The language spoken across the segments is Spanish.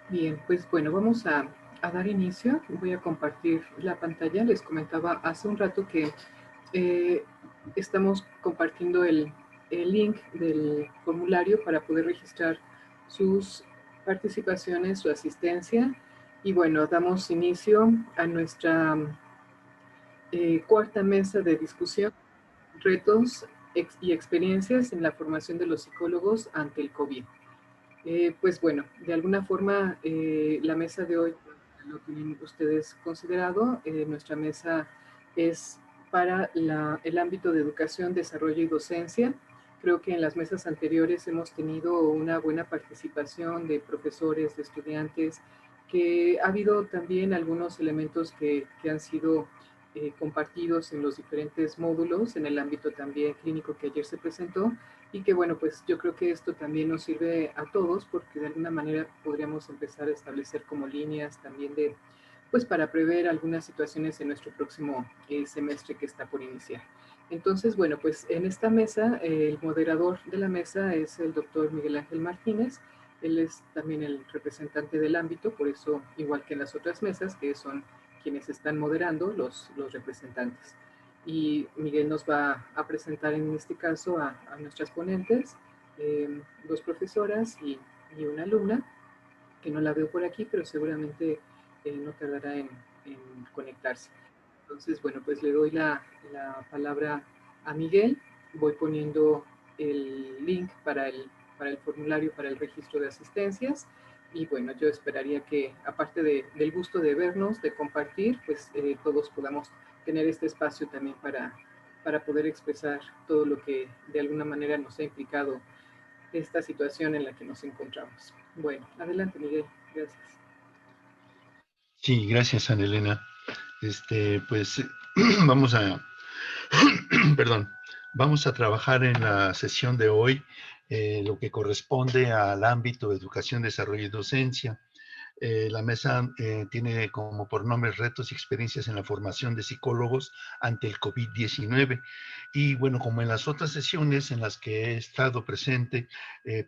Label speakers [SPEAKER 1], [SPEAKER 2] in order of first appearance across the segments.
[SPEAKER 1] Bien, pues bueno, vamos a dar inicio. Voy a compartir la pantalla. Les comentaba hace un rato que eh, estamos compartiendo el link del formulario para poder registrar sus participaciones, su asistencia. Y bueno, damos inicio a nuestra cuarta mesa de discusión, retos y experiencias en la formación de los psicólogos ante el COVID. Pues bueno, de alguna forma la mesa de hoy lo tienen ustedes considerado. Nuestra mesa es para el ámbito de educación, desarrollo y docencia. Creo que en las mesas anteriores hemos tenido una buena participación de profesores, de estudiantes, que ha habido también algunos elementos que han sido compartidos en los diferentes módulos, en el ámbito también clínico que ayer se presentó, y que bueno, pues yo creo que esto también nos sirve a todos porque de alguna manera podríamos empezar a establecer como líneas también de, pues para prever algunas situaciones en nuestro próximo semestre que está por iniciar. Entonces, bueno, pues en esta mesa, el moderador de la mesa es el doctor Miguel Ángel Martínez. Él es también el representante del ámbito, por eso, igual que en las otras mesas, que son quienes están moderando, los representantes. Y Miguel nos va a presentar en este caso a nuestras ponentes, dos profesoras y una alumna, que no la veo por aquí, pero seguramente no tardará en conectarse. Entonces, bueno, pues le doy la palabra a Miguel, voy poniendo el link para el formulario, para el registro de asistencias, y bueno, yo esperaría que aparte del gusto de vernos, de compartir, pues todos podamos tener este espacio también para poder expresar todo lo que de alguna manera nos ha implicado esta situación en la que nos encontramos. Bueno, adelante Miguel, gracias.
[SPEAKER 2] Sí, gracias, Ana Elena. Pues vamos a, perdón, vamos a trabajar en la sesión de hoy lo que corresponde al ámbito de educación, desarrollo y docencia. La mesa tiene como por nombre retos y experiencias en la formación de psicólogos ante el COVID-19. Y bueno, como en las otras sesiones en las que he estado presente,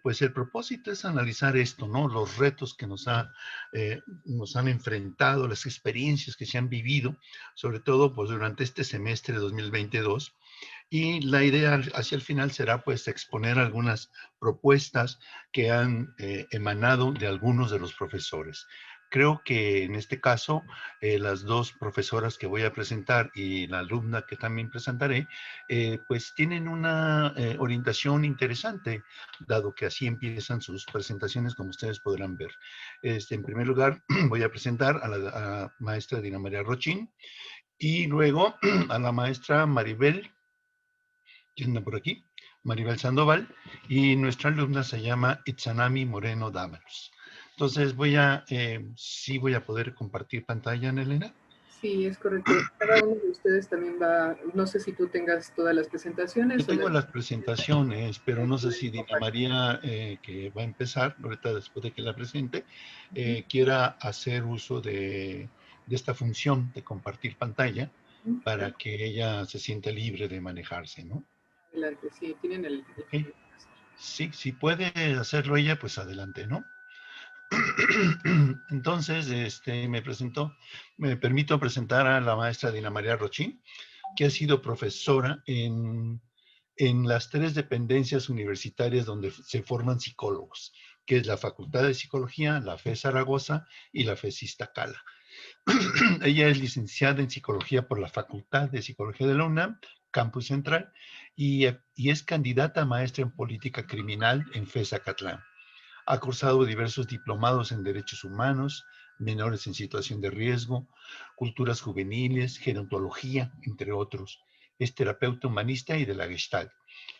[SPEAKER 2] pues el propósito es analizar esto, ¿no? Los retos que nos han enfrentado, las experiencias que se han vivido, sobre todo pues durante este semestre de 2022. Y la idea hacia el final será pues exponer algunas propuestas que han emanado de algunos de los profesores. Creo que en este caso, las dos profesoras que voy a presentar y la alumna que también presentaré, pues tienen una orientación interesante, dado que así empiezan sus presentaciones, como ustedes podrán ver. En primer lugar, voy a presentar a la maestra Dina María Rochín y luego a la maestra Maribel, que anda por aquí, Maribel Sandoval, y nuestra alumna se llama Itzanami Moreno Dávalos. Entonces sí voy a poder compartir pantalla, Ana Elena.
[SPEAKER 1] Sí, es correcto. Cada uno de ustedes también va, no sé si tú tengas todas las
[SPEAKER 2] Yo
[SPEAKER 1] presentaciones o
[SPEAKER 2] tengo
[SPEAKER 1] las
[SPEAKER 2] las presentaciones, pero no sé si
[SPEAKER 1] pueden
[SPEAKER 2] Dina
[SPEAKER 1] compartir.
[SPEAKER 2] María, que va a empezar, ahorita después de que la presente,
[SPEAKER 1] Ujú,
[SPEAKER 2] quiera hacer uso de esta función de compartir pantalla
[SPEAKER 1] ujú,
[SPEAKER 2] para
[SPEAKER 1] claro.
[SPEAKER 2] que ella se sienta libre de manejarse, ¿no?
[SPEAKER 1] Adelante, sí, tienen el
[SPEAKER 2] Ok.
[SPEAKER 1] poder de hacer.
[SPEAKER 2] Sí, si puede hacerlo ella, pues adelante, ¿no? Entonces, me permito presentar a la maestra Dina María Rochín, que ha sido profesora en las tres dependencias universitarias donde se forman psicólogos, que es la Facultad de Psicología, la FE Zaragoza y la FE Iztacala. Ella es licenciada en Psicología por la Facultad de Psicología de la UNAM, Campus Central, y es candidata a maestra en Política Criminal en FE Zacatlán. Ha cursado diversos diplomados en Derechos Humanos, Menores en Situación de Riesgo, Culturas Juveniles, Gerontología, entre otros. Es terapeuta humanista y de la Gestalt.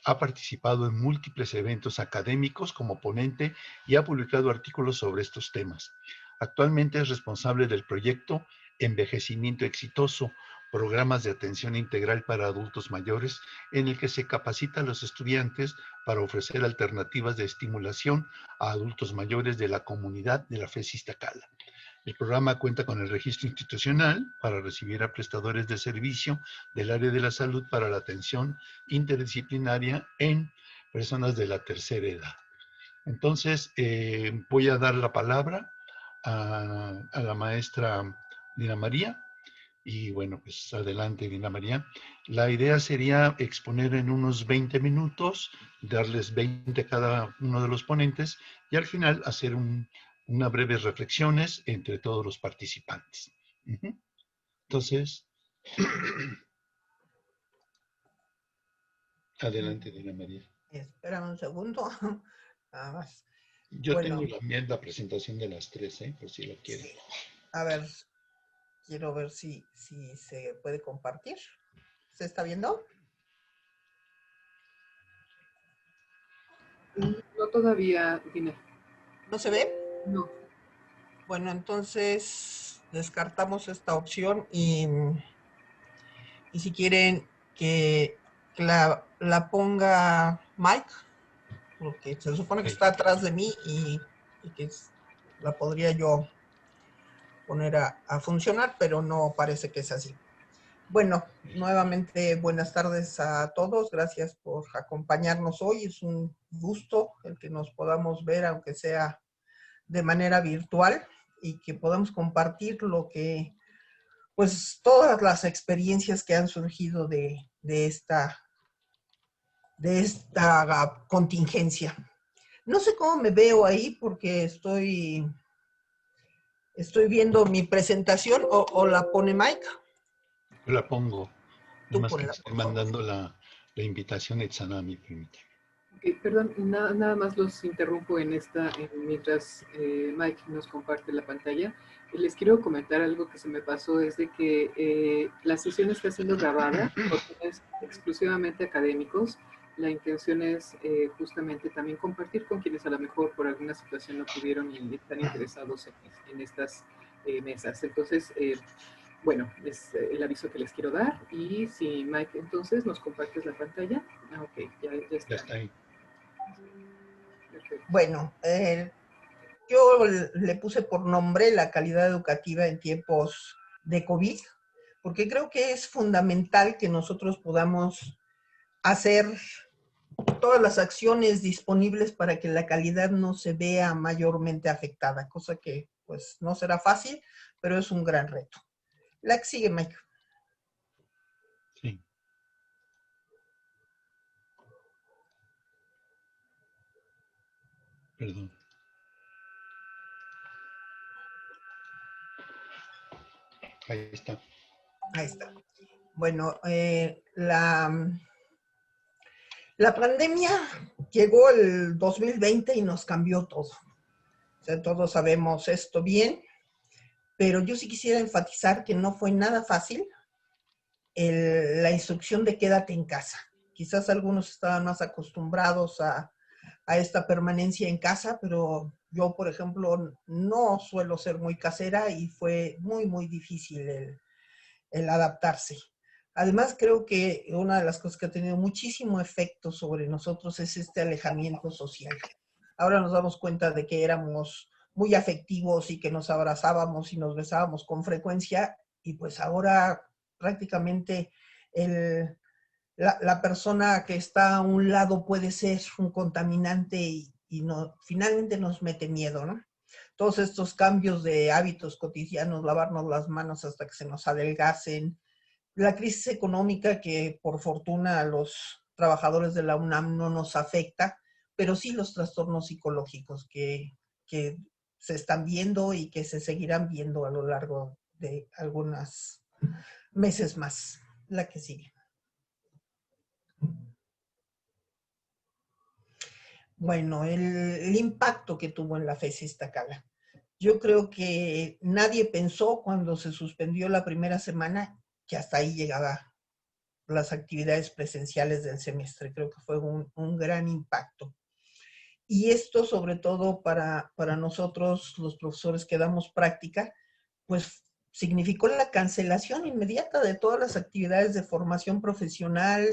[SPEAKER 2] Ha participado en múltiples eventos académicos como ponente y ha publicado artículos sobre estos temas. Actualmente es responsable del proyecto Envejecimiento Exitoso, programas de atención integral para adultos mayores, en el que se capacita a los estudiantes para ofrecer alternativas de estimulación a adultos mayores de la comunidad de la FE Iztacala. El programa cuenta con el registro institucional para recibir a prestadores de servicio del área de la salud para la atención interdisciplinaria en personas de la tercera edad. Entonces, voy a dar la palabra a la maestra Dina María. Y bueno, pues adelante, Dina María. La idea sería exponer en unos 20 minutos, darles 20 a cada uno de los ponentes y al final hacer unas breves reflexiones entre todos los participantes. Entonces, adelante, Dina María.
[SPEAKER 3] Espérame un segundo. Nada más.
[SPEAKER 2] Yo tengo
[SPEAKER 3] Bueno,
[SPEAKER 2] la presentación de las tres, por si lo quieren.
[SPEAKER 3] sí. A ver, quiero ver si se puede compartir. ¿Se está viendo?
[SPEAKER 1] No todavía, Dina.
[SPEAKER 3] ¿No se ve?
[SPEAKER 1] No.
[SPEAKER 3] Bueno, entonces descartamos esta opción y si quieren que la ponga Mike, porque se supone que está atrás de mí y que la podría yo poner a funcionar, pero no parece que es así. Bueno, nuevamente buenas tardes a todos. Gracias por acompañarnos hoy. Es un gusto el que nos podamos ver, aunque sea de manera virtual, y que podamos compartir pues todas las experiencias que han surgido de esta contingencia. No sé cómo me veo ahí porque estoy viendo mi presentación o la pone Mike.
[SPEAKER 2] Yo la pongo,
[SPEAKER 3] Tú
[SPEAKER 2] nomás que
[SPEAKER 3] ponla,
[SPEAKER 2] estoy
[SPEAKER 3] por favor.
[SPEAKER 2] mandando la invitación a Exanami, permíteme.
[SPEAKER 1] Perdón, nada más los interrumpo mientras Mike nos comparte la pantalla. Les quiero comentar algo que se me pasó, es de que la sesión está siendo grabada por fines exclusivamente académicos. La intención es justamente también compartir con quienes a lo mejor por alguna situación no pudieron y están interesados en estas mesas. Entonces, bueno, es el aviso que les quiero dar. Y si Mike, entonces, nos compartes la pantalla. Ok, ya
[SPEAKER 2] Ya
[SPEAKER 1] está.
[SPEAKER 2] está ahí.
[SPEAKER 1] Perfecto.
[SPEAKER 3] Bueno, yo le puse por nombre la calidad educativa en tiempos de COVID, porque creo que es fundamental que nosotros podamos hacer todas las acciones disponibles para que la calidad no se vea mayormente afectada, cosa que pues no será fácil, pero es un gran reto. La que sigue, Mike.
[SPEAKER 2] Sí. Perdón. Ahí está.
[SPEAKER 3] Ahí está. Bueno, la pandemia llegó el 2020 y nos cambió todo. O sea, todos sabemos esto bien, pero yo sí quisiera enfatizar que no fue nada fácil la instrucción de quédate en casa. Quizás algunos estaban más acostumbrados a esta permanencia en casa, pero yo, por ejemplo, no suelo ser muy casera y fue muy, muy difícil el adaptarse. Además, creo que una de las cosas que ha tenido muchísimo efecto sobre nosotros es este alejamiento social. Ahora nos damos cuenta de que éramos muy afectivos y que nos abrazábamos y nos besábamos con frecuencia, y pues ahora prácticamente la persona que está a un lado puede ser un contaminante y finalmente nos mete miedo, ¿no? Todos estos cambios de hábitos cotidianos, lavarnos las manos hasta que se nos adelgacen, la crisis económica que por fortuna a los trabajadores de la UNAM no nos afecta, pero sí los trastornos psicológicos que se están viendo y que se seguirán viendo a lo largo de algunos meses más. La que sigue. Bueno, el impacto que tuvo en la FES Iztacala. Yo creo que nadie pensó cuando se suspendió la primera semana que hasta ahí llegaba las actividades presenciales del semestre. Creo que fue un gran impacto. Y esto, sobre todo para nosotros, los profesores que damos práctica, pues significó la cancelación inmediata de todas las actividades de formación profesional,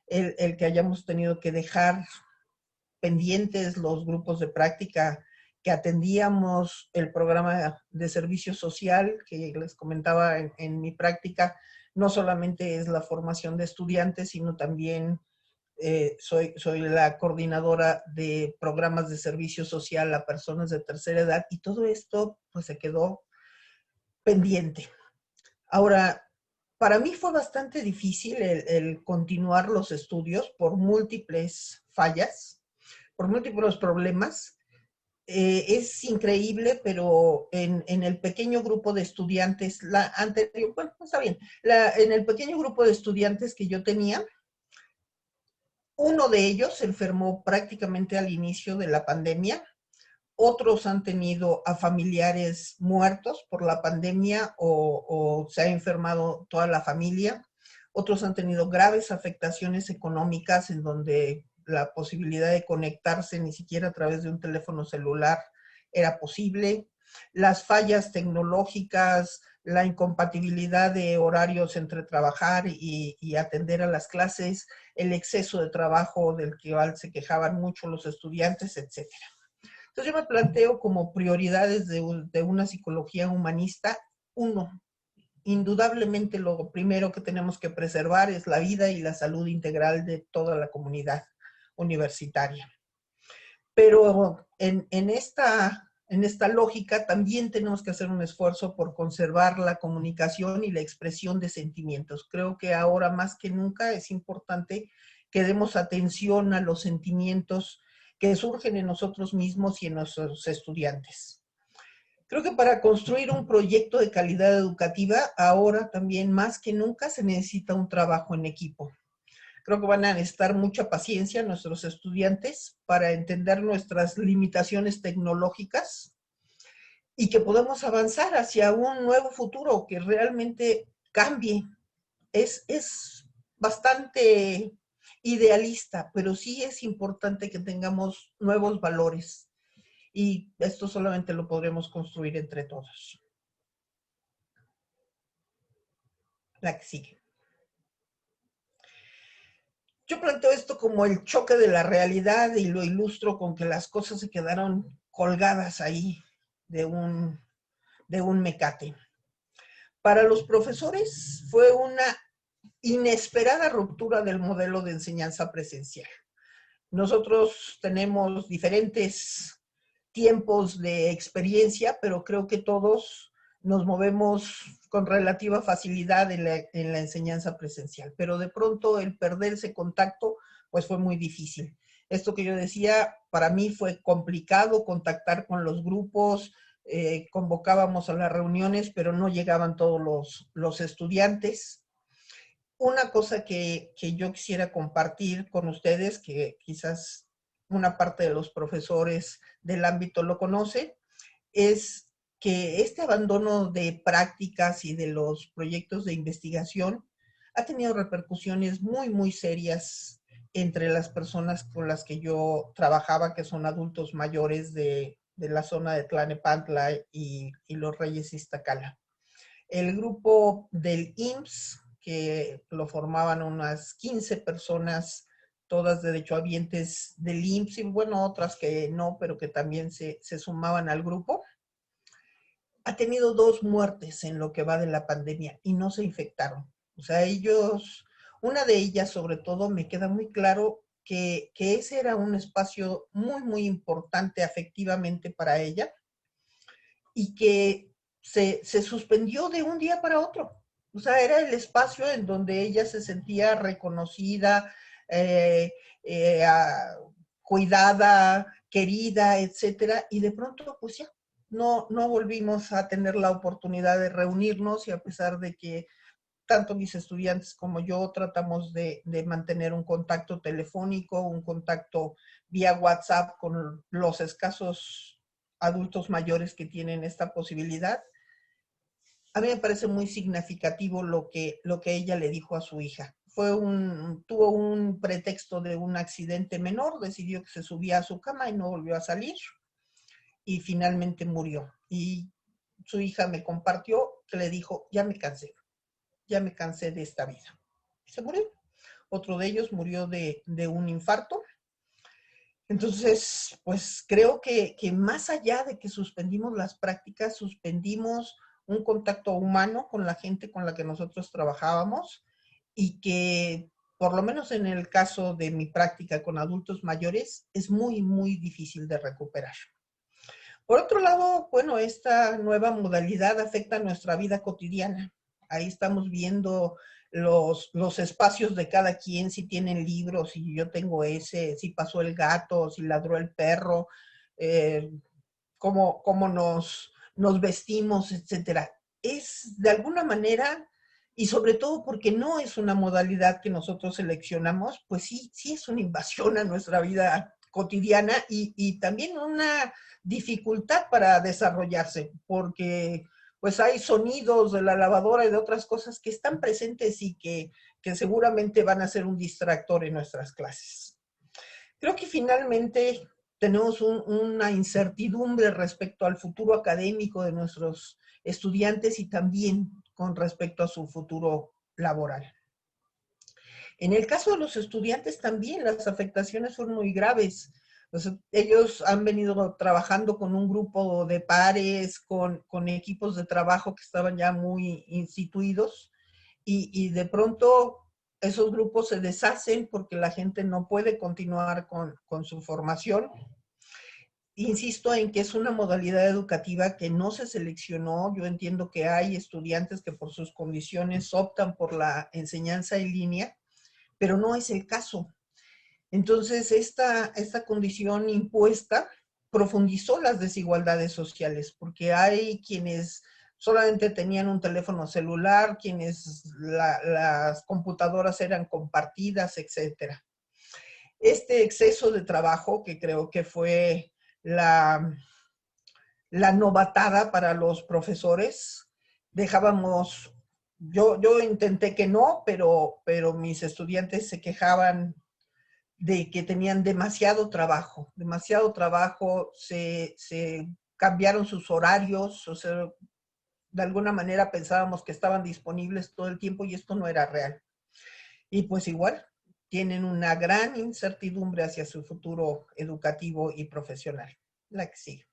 [SPEAKER 3] el que hayamos tenido que dejar pendientes los grupos de práctica que atendíamos, el programa de servicio social que les comentaba en mi práctica, no solamente es la formación de estudiantes, sino también soy la coordinadora de programas de servicio social a personas de tercera edad y todo esto pues se quedó pendiente. Ahora, para mí fue bastante difícil el continuar los estudios por múltiples fallas, por múltiples problemas. Es increíble, pero en el pequeño grupo de estudiantes, bueno, está bien, en el pequeño grupo de estudiantes que yo tenía, uno de ellos se enfermó prácticamente al inicio de la pandemia. Otros han tenido a familiares muertos por la pandemia o se ha enfermado toda la familia. Otros han tenido graves afectaciones económicas en donde la posibilidad de conectarse ni siquiera a través de un teléfono celular era posible. Las fallas tecnológicas, la incompatibilidad de horarios entre trabajar y atender a las clases, el exceso de trabajo del que se quejaban mucho los estudiantes, etc. Entonces yo me planteo como prioridades de una psicología humanista, uno, indudablemente lo primero que tenemos que preservar es la vida y la salud integral de toda la comunidad universitaria. Pero en esta lógica también tenemos que hacer un esfuerzo por conservar la comunicación y la expresión de sentimientos. Creo que ahora más que nunca es importante que demos atención a los sentimientos que surgen en nosotros mismos y en nuestros estudiantes. Creo que para construir un proyecto de calidad educativa, ahora también más que nunca se necesita un trabajo en equipo. Creo que van a necesitar mucha paciencia nuestros estudiantes para entender nuestras limitaciones tecnológicas y que podamos avanzar hacia un nuevo futuro que realmente cambie. Es bastante idealista, pero sí es importante que tengamos nuevos valores y esto solamente lo podremos construir entre todos. La que sigue. Yo planteo esto como el choque de la realidad y lo ilustro con que las cosas se quedaron colgadas ahí de un mecate. Para los profesores fue una inesperada ruptura del modelo de enseñanza presencial. Nosotros tenemos diferentes tiempos de experiencia, pero creo que todos nos movemos con relativa facilidad en la enseñanza presencial. Pero de pronto el perder ese contacto, pues fue muy difícil. Esto que yo decía, para mí fue complicado contactar con los grupos, convocábamos a las reuniones, pero no llegaban todos los estudiantes. Una cosa que yo quisiera compartir con ustedes, que quizás una parte de los profesores del ámbito lo conoce, es que este abandono de prácticas y de los proyectos de investigación ha tenido repercusiones muy, muy serias entre las personas con las que yo trabajaba, que son adultos mayores de la zona de Tlalnepantla y los Reyes Iztacala. El grupo del IMSS, que lo formaban unas 15 personas, todas derechohabientes del IMSS, y bueno, otras que no, pero que también se sumaban al grupo, ha tenido 2 muertes en lo que va de la pandemia y no se infectaron. O sea, una de ellas sobre todo, me queda muy claro que ese era un espacio muy, muy importante afectivamente para ella y que se suspendió de un día para otro. O sea, era el espacio en donde ella se sentía reconocida, cuidada, querida, etcétera, y de pronto, pues ya, no volvimos a tener la oportunidad de reunirnos y a pesar de que tanto mis estudiantes como yo tratamos de mantener un contacto telefónico, un contacto vía WhatsApp con los escasos adultos mayores que tienen esta posibilidad. A mí me parece muy significativo lo que ella le dijo a su hija. Tuvo un pretexto de un accidente menor, decidió que se subía a su cama y no volvió a salir y finalmente murió. Y su hija me compartió que le dijo, ya me cansé de esta vida. Y se murió. Otro de ellos murió de un infarto. Entonces, pues creo que más allá de que suspendimos las prácticas, suspendimos un contacto humano con la gente con la que nosotros trabajábamos y que por lo menos en el caso de mi práctica con adultos mayores, es muy, muy difícil de recuperar. Por otro lado, bueno, esta nueva modalidad afecta nuestra vida cotidiana. Ahí estamos viendo los espacios de cada quien, si tienen libros, si yo tengo ese, si pasó el gato, si ladró el perro, cómo nos vestimos, etcétera. Es de alguna manera, y sobre todo porque no es una modalidad que nosotros seleccionamos, pues sí es una invasión a nuestra vida cotidiana y también una dificultad para desarrollarse, porque pues hay sonidos de la lavadora y de otras cosas que están presentes y que seguramente van a ser un distractor en nuestras clases. Creo que finalmente tenemos una incertidumbre respecto al futuro académico de nuestros estudiantes y también con respecto a su futuro laboral. En el caso de los estudiantes también las afectaciones son muy graves. Ellos han venido trabajando con un grupo de pares, con equipos de trabajo que estaban ya muy instituidos y de pronto esos grupos se deshacen porque la gente no puede continuar con su formación. Insisto en que es una modalidad educativa que no se seleccionó. Yo entiendo que hay estudiantes que por sus condiciones optan por la enseñanza en línea, pero no es el caso. Entonces, esta condición impuesta profundizó las desigualdades sociales, porque hay quienes solamente tenían un teléfono celular, quienes las computadoras eran compartidas, etc. Este exceso de trabajo, que creo que fue la novatada para los profesores, dejábamos, yo intenté que no, pero mis estudiantes se quejaban de que tenían demasiado trabajo, se cambiaron sus horarios, o sea, de alguna manera pensábamos que estaban disponibles todo el tiempo y esto no era real. Y pues igual, tienen una gran incertidumbre hacia su futuro educativo y profesional. La que sigue.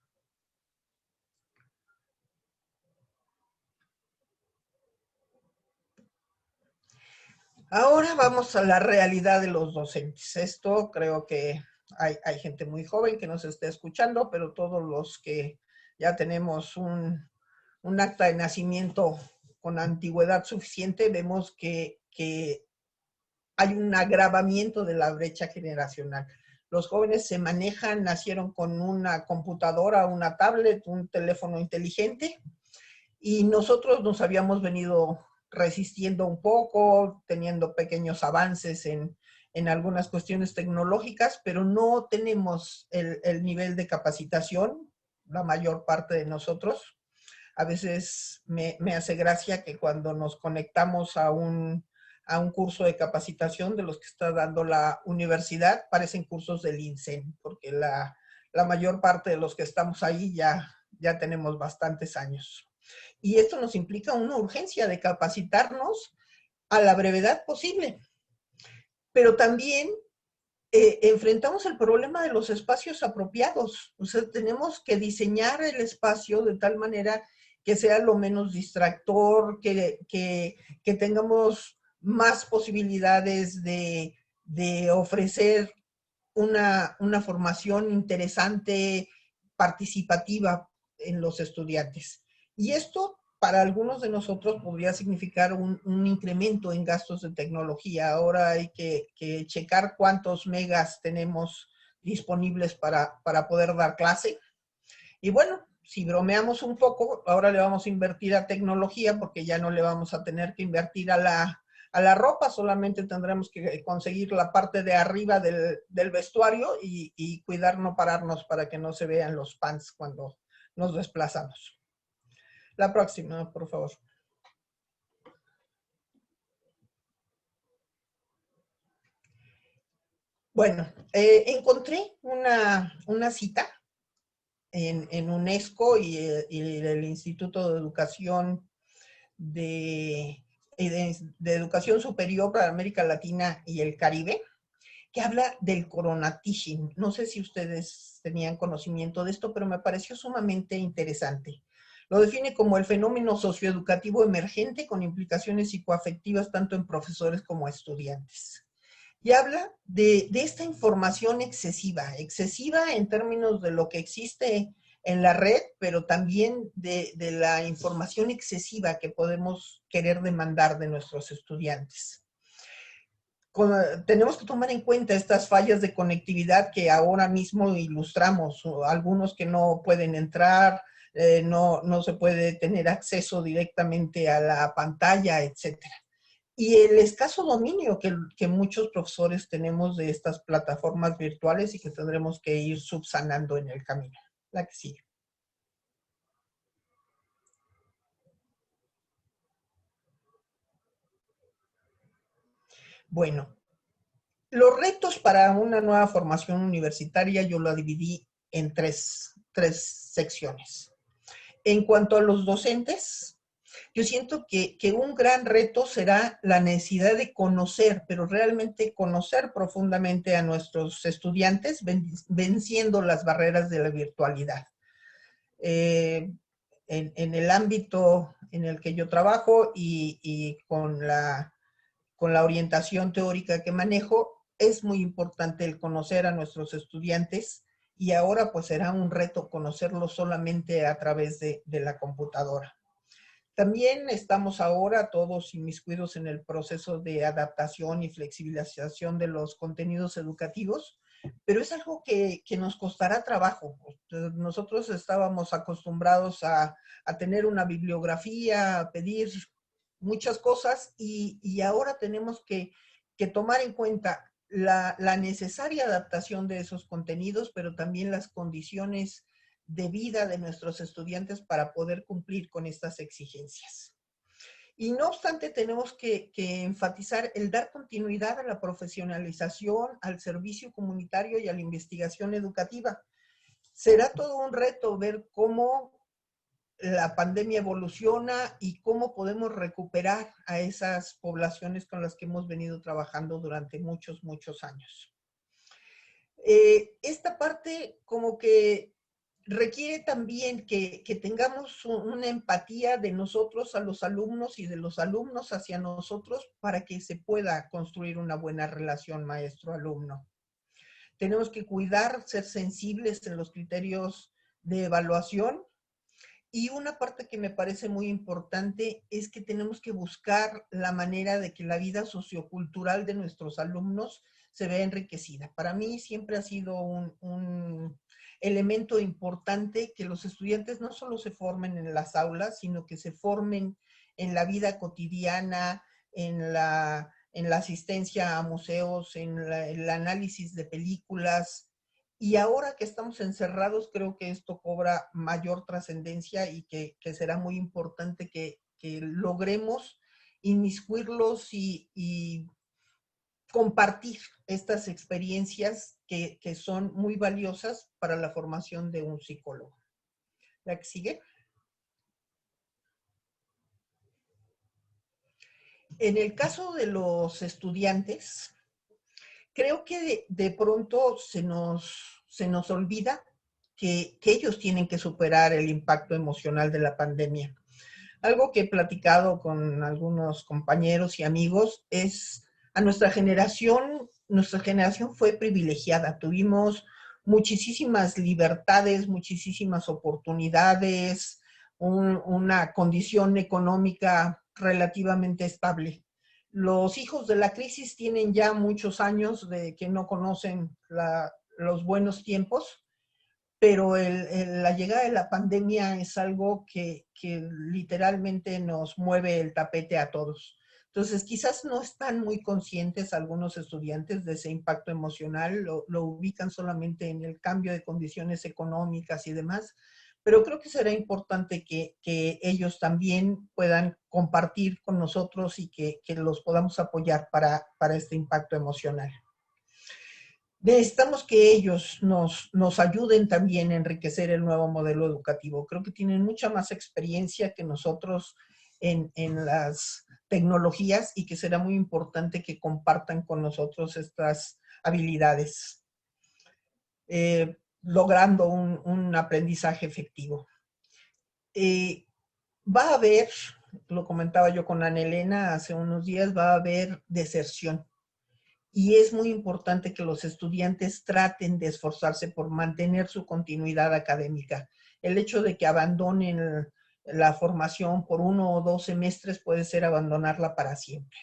[SPEAKER 3] Ahora vamos a la realidad de los docentes. Esto creo que hay gente muy joven que nos está escuchando, pero todos los que ya tenemos un acta de nacimiento con antigüedad suficiente, vemos que hay un agravamiento de la brecha generacional. Los jóvenes se manejan, nacieron con una computadora, una tablet, un teléfono inteligente, y nosotros nos habíamos venido resistiendo un poco, teniendo pequeños avances en algunas cuestiones tecnológicas, pero no tenemos el nivel de capacitación, la mayor parte de nosotros. A veces me hace gracia que cuando nos conectamos a un curso de capacitación de los que está dando la universidad, parecen cursos del INSEN, porque la mayor parte de los que estamos ahí ya tenemos bastantes años. Y esto nos implica una urgencia de capacitarnos a la brevedad posible. Pero también enfrentamos el problema de los espacios apropiados. O sea, tenemos que diseñar el espacio de tal manera que sea lo menos distractor, que tengamos más posibilidades de ofrecer una formación interesante, participativa en los estudiantes. Y esto para algunos de nosotros podría significar un incremento en gastos de tecnología. Ahora hay que checar cuántos megas tenemos disponibles para poder dar clase. Y bueno, si bromeamos un poco, ahora le vamos a invertir a tecnología porque ya no le vamos a tener que invertir a la ropa, solamente tendremos que conseguir la parte de arriba del vestuario y cuidar no pararnos para que no se vean los pants cuando nos desplazamos. La próxima, por favor. Bueno, encontré una cita en UNESCO y el Instituto de Educación de Educación Superior para América Latina y el Caribe, que habla del corona teaching. No sé si ustedes tenían conocimiento de esto, pero me pareció sumamente interesante. Lo define como el fenómeno socioeducativo emergente con implicaciones psicoafectivas tanto en profesores como estudiantes. y habla de esta información excesiva en términos de lo que existe en la red, pero también de la información excesiva que podemos querer demandar de nuestros estudiantes. Tenemos que tomar en cuenta estas fallas de conectividad que ahora mismo ilustramos, algunos que no pueden entrar, no se puede tener acceso directamente a la pantalla, etcétera. Y el escaso dominio que muchos profesores tenemos de estas plataformas virtuales y que tendremos que ir subsanando en el camino. La que sigue. Bueno, los retos para una nueva formación universitaria yo lo dividí en tres secciones. En cuanto a los docentes, yo siento que un gran reto será la necesidad de conocer, pero realmente conocer profundamente a nuestros estudiantes, venciendo las barreras de la virtualidad. En el ámbito en el que yo trabajo y con la orientación teórica que manejo, es muy importante el conocer a nuestros estudiantes y ahora pues será un reto conocerlos solamente a través de la computadora. También estamos ahora todos inmiscuidos en el proceso de adaptación y flexibilización de los contenidos educativos, pero es algo que nos costará trabajo. Nosotros estábamos acostumbrados a tener una bibliografía, a pedir muchas cosas y ahora tenemos que tomar en cuenta la necesaria adaptación de esos contenidos, pero también las condiciones de vida de nuestros estudiantes para poder cumplir con estas exigencias. Y no obstante, tenemos que enfatizar el dar continuidad a la profesionalización, al servicio comunitario y a la investigación educativa. Será todo un reto ver cómo la pandemia evoluciona y cómo podemos recuperar a esas poblaciones con las que hemos venido trabajando durante muchos años. Esta parte como que requiere también que tengamos una empatía de nosotros a los alumnos y de los alumnos hacia nosotros para que se pueda construir una buena relación maestro-alumno. Tenemos que cuidar, ser sensibles en los criterios de evaluación. Y una parte que me parece muy importante es que tenemos que buscar la manera de que la vida sociocultural de nuestros alumnos se vea enriquecida. Para mí siempre ha sido un elemento importante que los estudiantes no solo se formen en las aulas, sino que se formen en la vida cotidiana, en la asistencia a museos, en el análisis de películas. Y ahora que estamos encerrados, creo que esto cobra mayor trascendencia y que será muy importante que logremos inmiscuirlos y compartir estas experiencias que son muy valiosas para la formación de un psicólogo. ¿La que sigue? En el caso de los estudiantes, creo que de pronto se nos olvida que ellos tienen que superar el impacto emocional de la pandemia. Algo que he platicado con algunos compañeros y amigos es a nuestra generación fue privilegiada. Tuvimos muchísimas libertades, muchísimas oportunidades, una condición económica relativamente estable. Los hijos de la crisis tienen ya muchos años de que no conocen los buenos tiempos, pero la llegada de la pandemia es algo que literalmente nos mueve el tapete a todos. Entonces, quizás no están muy conscientes algunos estudiantes de ese impacto emocional, lo ubican solamente en el cambio de condiciones económicas y demás, pero creo que será importante que ellos también puedan compartir con nosotros y que los podamos apoyar para este impacto emocional. Necesitamos que ellos nos ayuden también a enriquecer el nuevo modelo educativo. Creo que tienen mucha más experiencia que nosotros en las tecnologías y que será muy importante que compartan con nosotros estas habilidades, logrando un aprendizaje efectivo. Va a haber, lo comentaba yo con Ana Elena hace unos días, va a haber deserción. y es muy importante que los estudiantes traten de esforzarse por mantener su continuidad académica. El hecho de que abandonen la formación por 1 o 2 semestres puede ser abandonarla para siempre.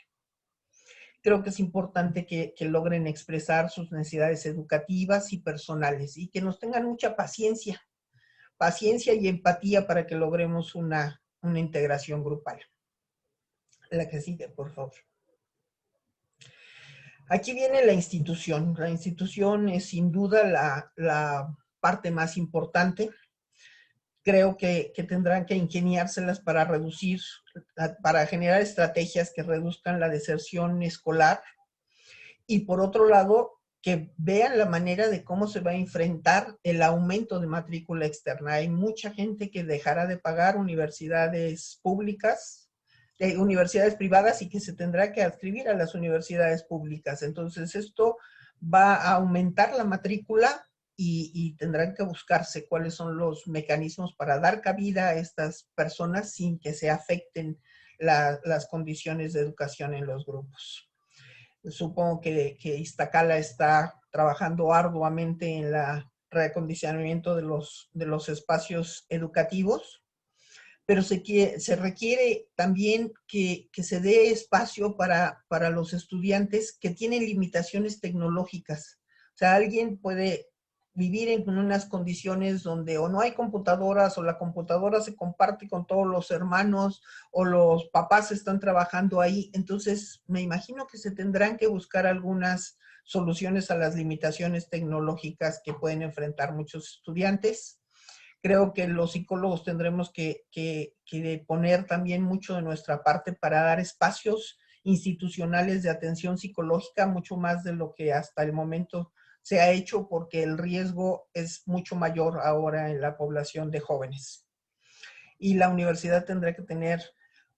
[SPEAKER 3] Creo que es importante que logren expresar sus necesidades educativas y personales y que nos tengan mucha paciencia y empatía para que logremos una integración grupal. La que sigue, por favor. Aquí viene la institución. La institución es sin duda la parte más importante. Creo que tendrán que ingeniárselas para reducir, para generar estrategias que reduzcan la deserción escolar. Y por otro lado, que vean la manera de cómo se va a enfrentar el aumento de matrícula externa. Hay mucha gente que dejará de pagar universidades públicas, universidades privadas, y que se tendrá que adscribir a las universidades públicas. Entonces, esto va a aumentar la matrícula y tendrán que buscarse cuáles son los mecanismos para dar cabida a estas personas sin que se afecten las condiciones de educación en los grupos. Supongo que Iztacala está trabajando arduamente en el reacondicionamiento de los espacios educativos, pero se requiere también que se dé espacio para los estudiantes que tienen limitaciones tecnológicas. O sea, alguien puede vivir en unas condiciones donde o no hay computadoras, o la computadora se comparte con todos los hermanos, o los papás están trabajando ahí. Entonces, me imagino que se tendrán que buscar algunas soluciones a las limitaciones tecnológicas que pueden enfrentar muchos estudiantes. Creo que los psicólogos tendremos que poner también mucho de nuestra parte para dar espacios institucionales de atención psicológica, mucho más de lo que hasta el momento se ha hecho, porque el riesgo es mucho mayor ahora en la población de jóvenes. Y la universidad tendrá que tener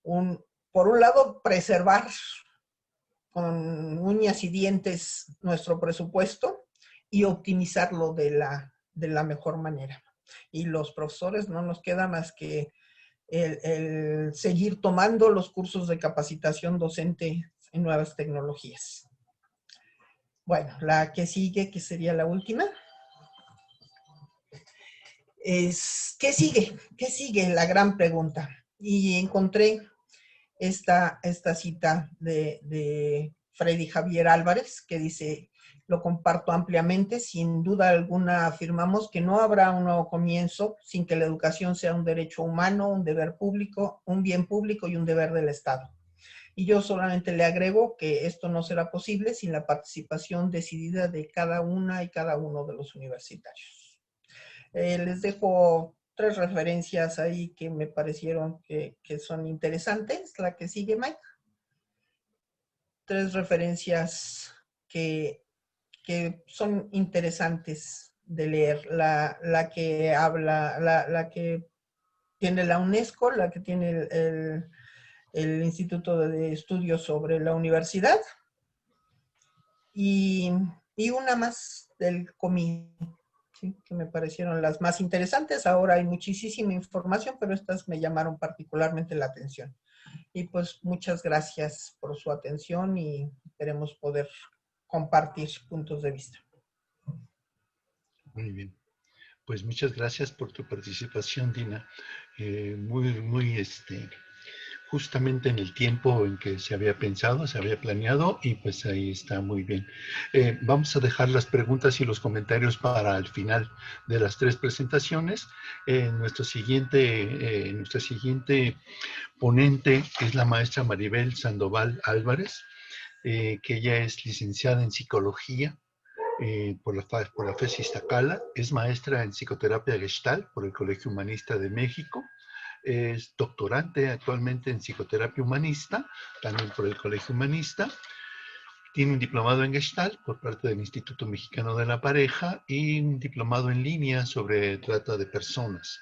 [SPEAKER 3] por un lado, preservar con uñas y dientes nuestro presupuesto y optimizarlo de la mejor manera. Y los profesores no nos queda más que el seguir tomando los cursos de capacitación docente en nuevas tecnologías. Bueno, la que sigue, que sería la última, es ¿qué sigue? ¿Qué sigue? La gran pregunta. Y encontré esta cita de Freddy Javier Álvarez, que dice: lo comparto ampliamente, sin duda alguna afirmamos que no habrá un nuevo comienzo sin que la educación sea un derecho humano, un deber público, un bien público y un deber del Estado. Y yo solamente le agrego que esto no será posible sin la participación decidida de cada una y cada uno de los universitarios. Les dejo 3 referencias ahí que me parecieron que son interesantes. La que sigue, Mike. 3 referencias que son interesantes de leer. La que habla, la que tiene la UNESCO, la que tiene el Instituto de Estudios sobre la Universidad, y una más del COMI, ¿sí? Que me parecieron las más interesantes. Ahora hay muchísima información, pero estas me llamaron particularmente la atención. Y pues muchas gracias por su atención y esperemos poder compartir puntos de vista.
[SPEAKER 2] Muy bien. Pues muchas gracias por tu participación, Dina. Muy justamente en el tiempo en que se había pensado, se había planeado, y pues ahí está muy bien. Vamos a dejar las preguntas y los comentarios para el final de las 3 presentaciones. Nuestra siguiente ponente es la maestra Maribel Sandoval Álvarez, que ella es licenciada en psicología por la FES Iztacala, es maestra en psicoterapia Gestalt por el Colegio Humanista de México, es doctorante actualmente en psicoterapia humanista, también por el Colegio Humanista, tiene un diplomado en Gestalt por parte del Instituto Mexicano de la Pareja y un diplomado en línea sobre trata de personas.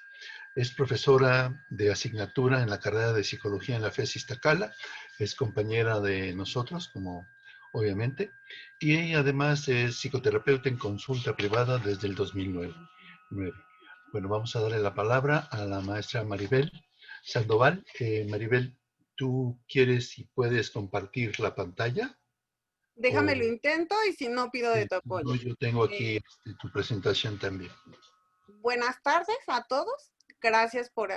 [SPEAKER 2] Es profesora de asignatura en la carrera de psicología en la FES Iztacala, es compañera de nosotros, como obviamente, y ella además es psicoterapeuta en consulta privada desde el 2009. Bueno, vamos a darle la palabra a la maestra Maribel Sandoval. Maribel, ¿tú quieres y puedes compartir la pantalla?
[SPEAKER 4] Déjame lo
[SPEAKER 2] O,
[SPEAKER 4] intento y si no, pido de tu apoyo.
[SPEAKER 2] no, yo tengo aquí tu presentación también.
[SPEAKER 4] Buenas tardes a todos. Gracias por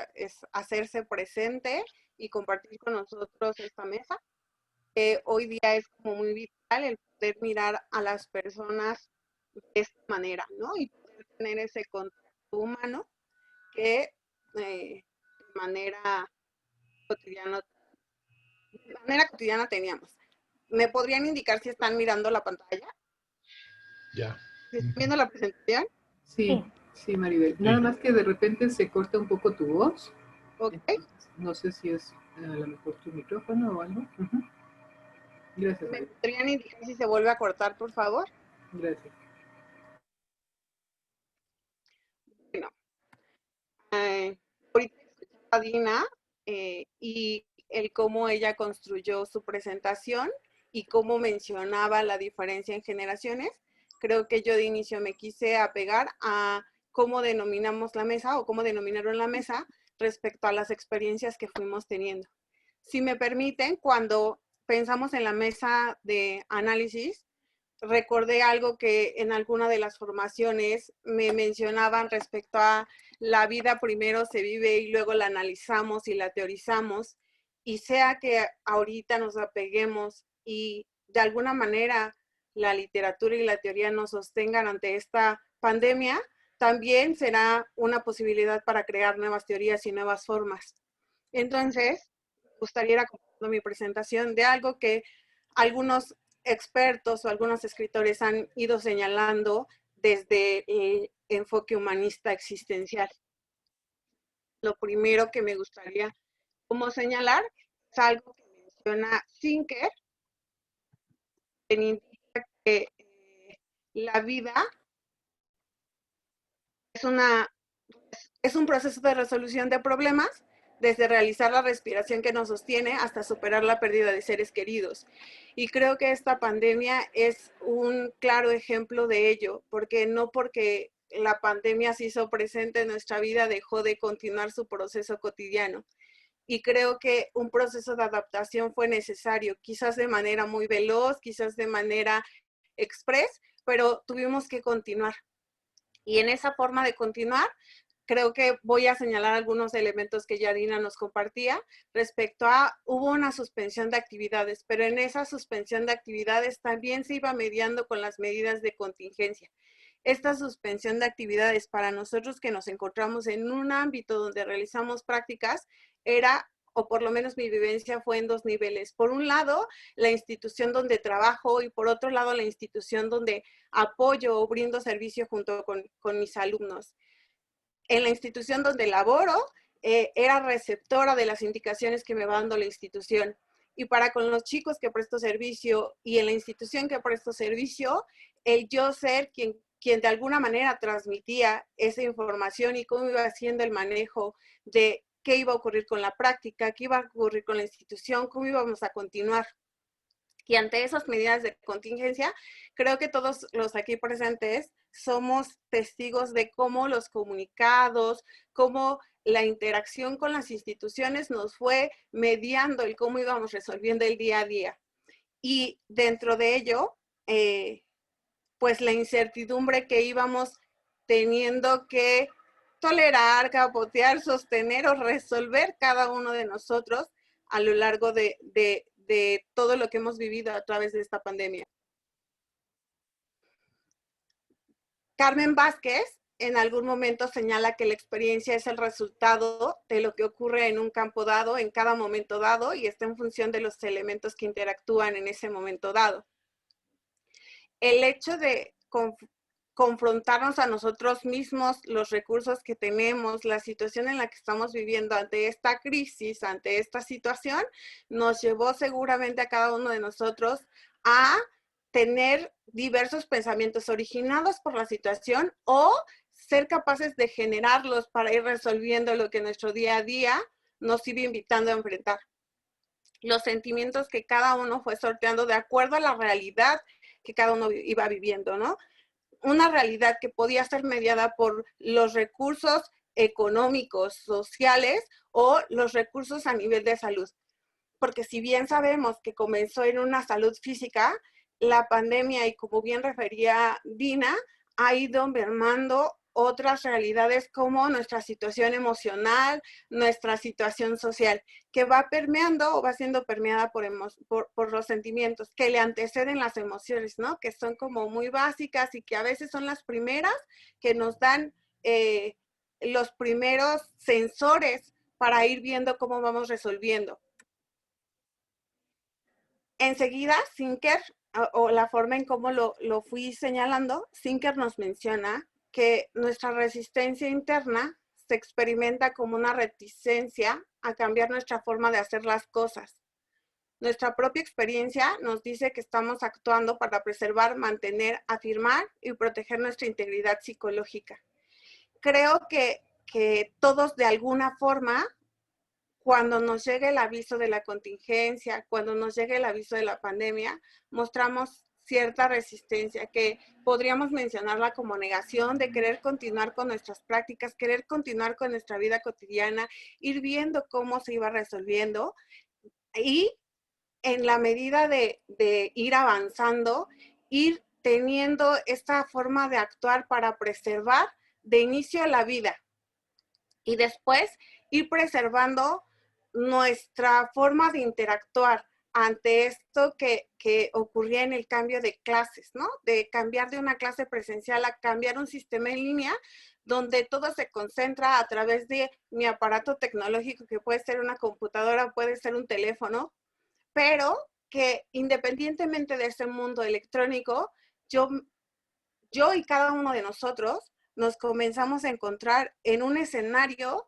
[SPEAKER 4] hacerse presente y compartir con nosotros esta mesa. Hoy día es como muy vital el poder mirar a las personas de esta manera, ¿no? Y poder tener ese contacto humano que de manera cotidiana teníamos. ¿Me podrían indicar si están mirando la pantalla?
[SPEAKER 2] Ya.
[SPEAKER 4] ¿Si están viendo la presentación?
[SPEAKER 1] Sí, sí, Maribel. Nada más que de repente se corta un poco tu voz.
[SPEAKER 4] Ok.
[SPEAKER 1] Entonces, no sé si es a lo mejor tu micrófono o algo. Gracias,
[SPEAKER 4] ¿Me
[SPEAKER 1] Maribel.
[SPEAKER 4] podrían indicar si se vuelve a cortar, por favor?
[SPEAKER 1] Gracias.
[SPEAKER 4] Bueno, ahorita escuchaba a Dina y el cómo ella construyó su presentación y cómo mencionaba la diferencia en generaciones. Creo que yo de inicio me quise apegar a cómo denominamos la mesa o cómo denominaron la mesa respecto a las experiencias que fuimos teniendo. Si me permiten, cuando pensamos en la mesa de análisis, recordé algo que en alguna de las formaciones me mencionaban respecto a la vida primero se vive y luego la analizamos y la teorizamos, y sea que ahorita nos apeguemos y de alguna manera la literatura y la teoría nos sostengan ante esta pandemia, también será una posibilidad para crear nuevas teorías y nuevas formas. Entonces, me gustaría ir acompañando mi presentación de algo que algunos expertos o algunos escritores han ido señalando desde el enfoque humanista existencial. Lo primero que me gustaría como señalar es algo que menciona Zinker, que indica que la vida es un proceso de resolución de problemas, desde realizar la respiración que nos sostiene hasta superar la pérdida de seres queridos. Y creo que esta pandemia es un claro ejemplo de ello, porque no porque la pandemia se hizo presente en nuestra vida dejó de continuar su proceso cotidiano. Y creo que un proceso de adaptación fue necesario, quizás de manera muy veloz, quizás de manera express, pero tuvimos que continuar. Y en esa forma de continuar, creo que voy a señalar algunos elementos que ya Dina nos compartía respecto a, hubo una suspensión de actividades, pero en esa suspensión de actividades también se iba mediando con las medidas de contingencia. Esta suspensión de actividades para nosotros que nos encontramos en un ámbito donde realizamos prácticas era, o por lo menos mi vivencia fue en dos niveles. Por un lado, la institución donde trabajo y por otro lado, la institución donde apoyo o brindo servicio junto con mis alumnos. En la institución donde laboro, era receptora de las indicaciones que me va dando la institución. Y para con los chicos que presto servicio y en la institución que presto servicio, el yo ser quien de alguna manera transmitía esa información y cómo iba haciendo el manejo de qué iba a ocurrir con la práctica, qué iba a ocurrir con la institución, cómo íbamos a continuar. Y ante esas medidas de contingencia, creo que todos los aquí presentes somos testigos de cómo los comunicados, cómo la interacción con las instituciones nos fue mediando el cómo íbamos resolviendo el día a día. Y dentro de ello, pues la incertidumbre que íbamos teniendo que tolerar, capotear, sostener o resolver cada uno de nosotros a lo largo de todo lo que hemos vivido a través de esta pandemia. Carmen Vázquez en algún momento señala que la experiencia es el resultado de lo que ocurre en un campo dado, en cada momento dado, y está en función de los elementos que interactúan en ese momento dado. El hecho de confrontarnos a nosotros mismos, los recursos que tenemos, la situación en la que estamos viviendo ante esta crisis, ante esta situación, nos llevó seguramente a cada uno de nosotros a tener diversos pensamientos originados por la situación o ser capaces de generarlos para ir resolviendo lo que nuestro día a día nos iba invitando a enfrentar. Los sentimientos que cada uno fue sorteando de acuerdo a la realidad que cada uno iba viviendo, ¿no? Una realidad que podía ser mediada por los recursos económicos, sociales o los recursos a nivel de salud. Porque si bien sabemos que comenzó en una salud física, la pandemia, y como bien refería Dina, ha ido mermando otras realidades como nuestra situación emocional, nuestra situación social, que va permeando o va siendo permeada por los sentimientos que le anteceden las emociones, ¿no? Que son como muy básicas y que a veces son las primeras que nos dan los primeros sensores para ir viendo cómo vamos resolviendo. Enseguida, Zinker, o la forma en cómo lo fui señalando, Zinker nos menciona que nuestra resistencia interna se experimenta como una reticencia a cambiar nuestra forma de hacer las cosas. Nuestra propia experiencia nos dice que estamos actuando para preservar, mantener, afirmar y proteger nuestra integridad psicológica. Creo que todos de alguna forma, cuando nos llegue el aviso de la contingencia, cuando nos llegue el aviso de la pandemia, mostramos cierta resistencia, que podríamos mencionarla como negación de querer continuar con nuestras prácticas, querer continuar con nuestra vida cotidiana, ir viendo cómo se iba resolviendo y en la medida de ir avanzando, ir teniendo esta forma de actuar para preservar de inicio la vida y después ir preservando nuestra forma de interactuar ante esto que ocurría en el cambio de clases, ¿no? De cambiar de una clase presencial a cambiar un sistema en línea, donde todo se concentra a través de mi aparato tecnológico, que puede ser una computadora, puede ser un teléfono, pero que independientemente de ese mundo electrónico, yo y cada uno de nosotros nos comenzamos a encontrar en un escenario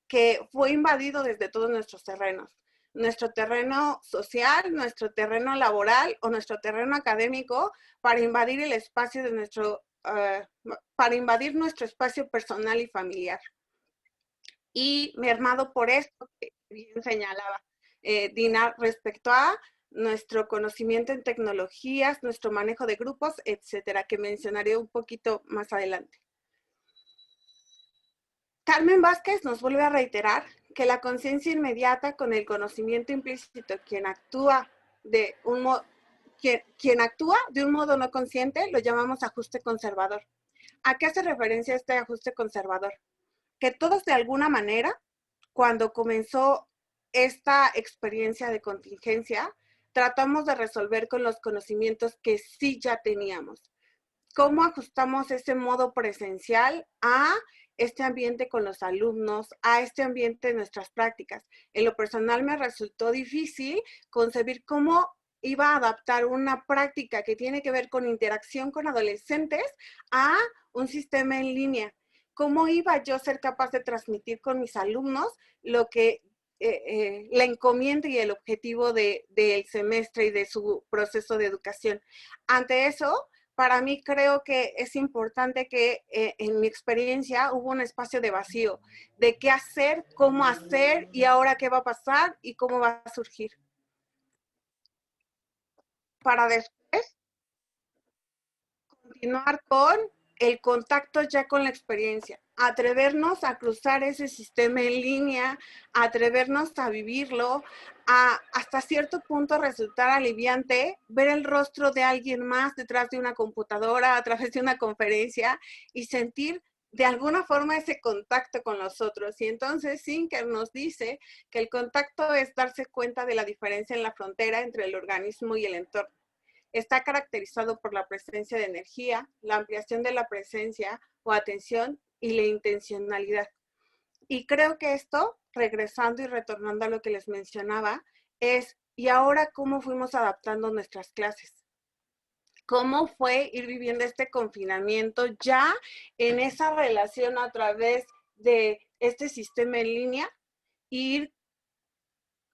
[SPEAKER 4] que fue invadido desde todos nuestros terrenos. Nuestro terreno social, nuestro terreno laboral o nuestro terreno académico, para invadir el espacio de para invadir nuestro espacio personal y familiar. Y mermado por esto, que bien señalaba Dina, respecto a nuestro conocimiento en tecnologías, nuestro manejo de grupos, etcétera, que mencionaré un poquito más adelante. Carmen Vázquez nos vuelve a reiterar que la conciencia inmediata con el conocimiento implícito, quien actúa de un modo no consciente, lo llamamos ajuste conservador. ¿A qué hace referencia este ajuste conservador? Que todos de alguna manera, cuando comenzó esta experiencia de contingencia, tratamos de resolver con los conocimientos que sí ya teníamos. ¿Cómo ajustamos ese modo presencial a este ambiente con los alumnos, a este ambiente de nuestras prácticas? En lo personal me resultó difícil concebir cómo iba a adaptar una práctica que tiene que ver con interacción con adolescentes a un sistema en línea. ¿Cómo iba yo a ser capaz de transmitir con mis alumnos lo que la encomienda y el objetivo del semestre y de su proceso de educación? Ante eso, para mí creo que es importante que en mi experiencia hubo un espacio de vacío, de qué hacer, cómo hacer y ahora qué va a pasar y cómo va a surgir. Para después continuar con el contacto ya con la experiencia, atrevernos a cruzar ese sistema en línea, atrevernos a vivirlo, a hasta cierto punto resultar aliviante ver el rostro de alguien más detrás de una computadora, a través de una conferencia y sentir de alguna forma ese contacto con los otros. Y entonces Zinker nos dice que el contacto es darse cuenta de la diferencia en la frontera entre el organismo y el entorno. Está caracterizado por la presencia de energía, la ampliación de la presencia o atención y la intencionalidad. Y creo que esto, regresando y retornando a lo que les mencionaba, es, ¿y ahora cómo fuimos adaptando nuestras clases? ¿Cómo fue ir viviendo este confinamiento ya en esa relación a través de este sistema en línea? Ir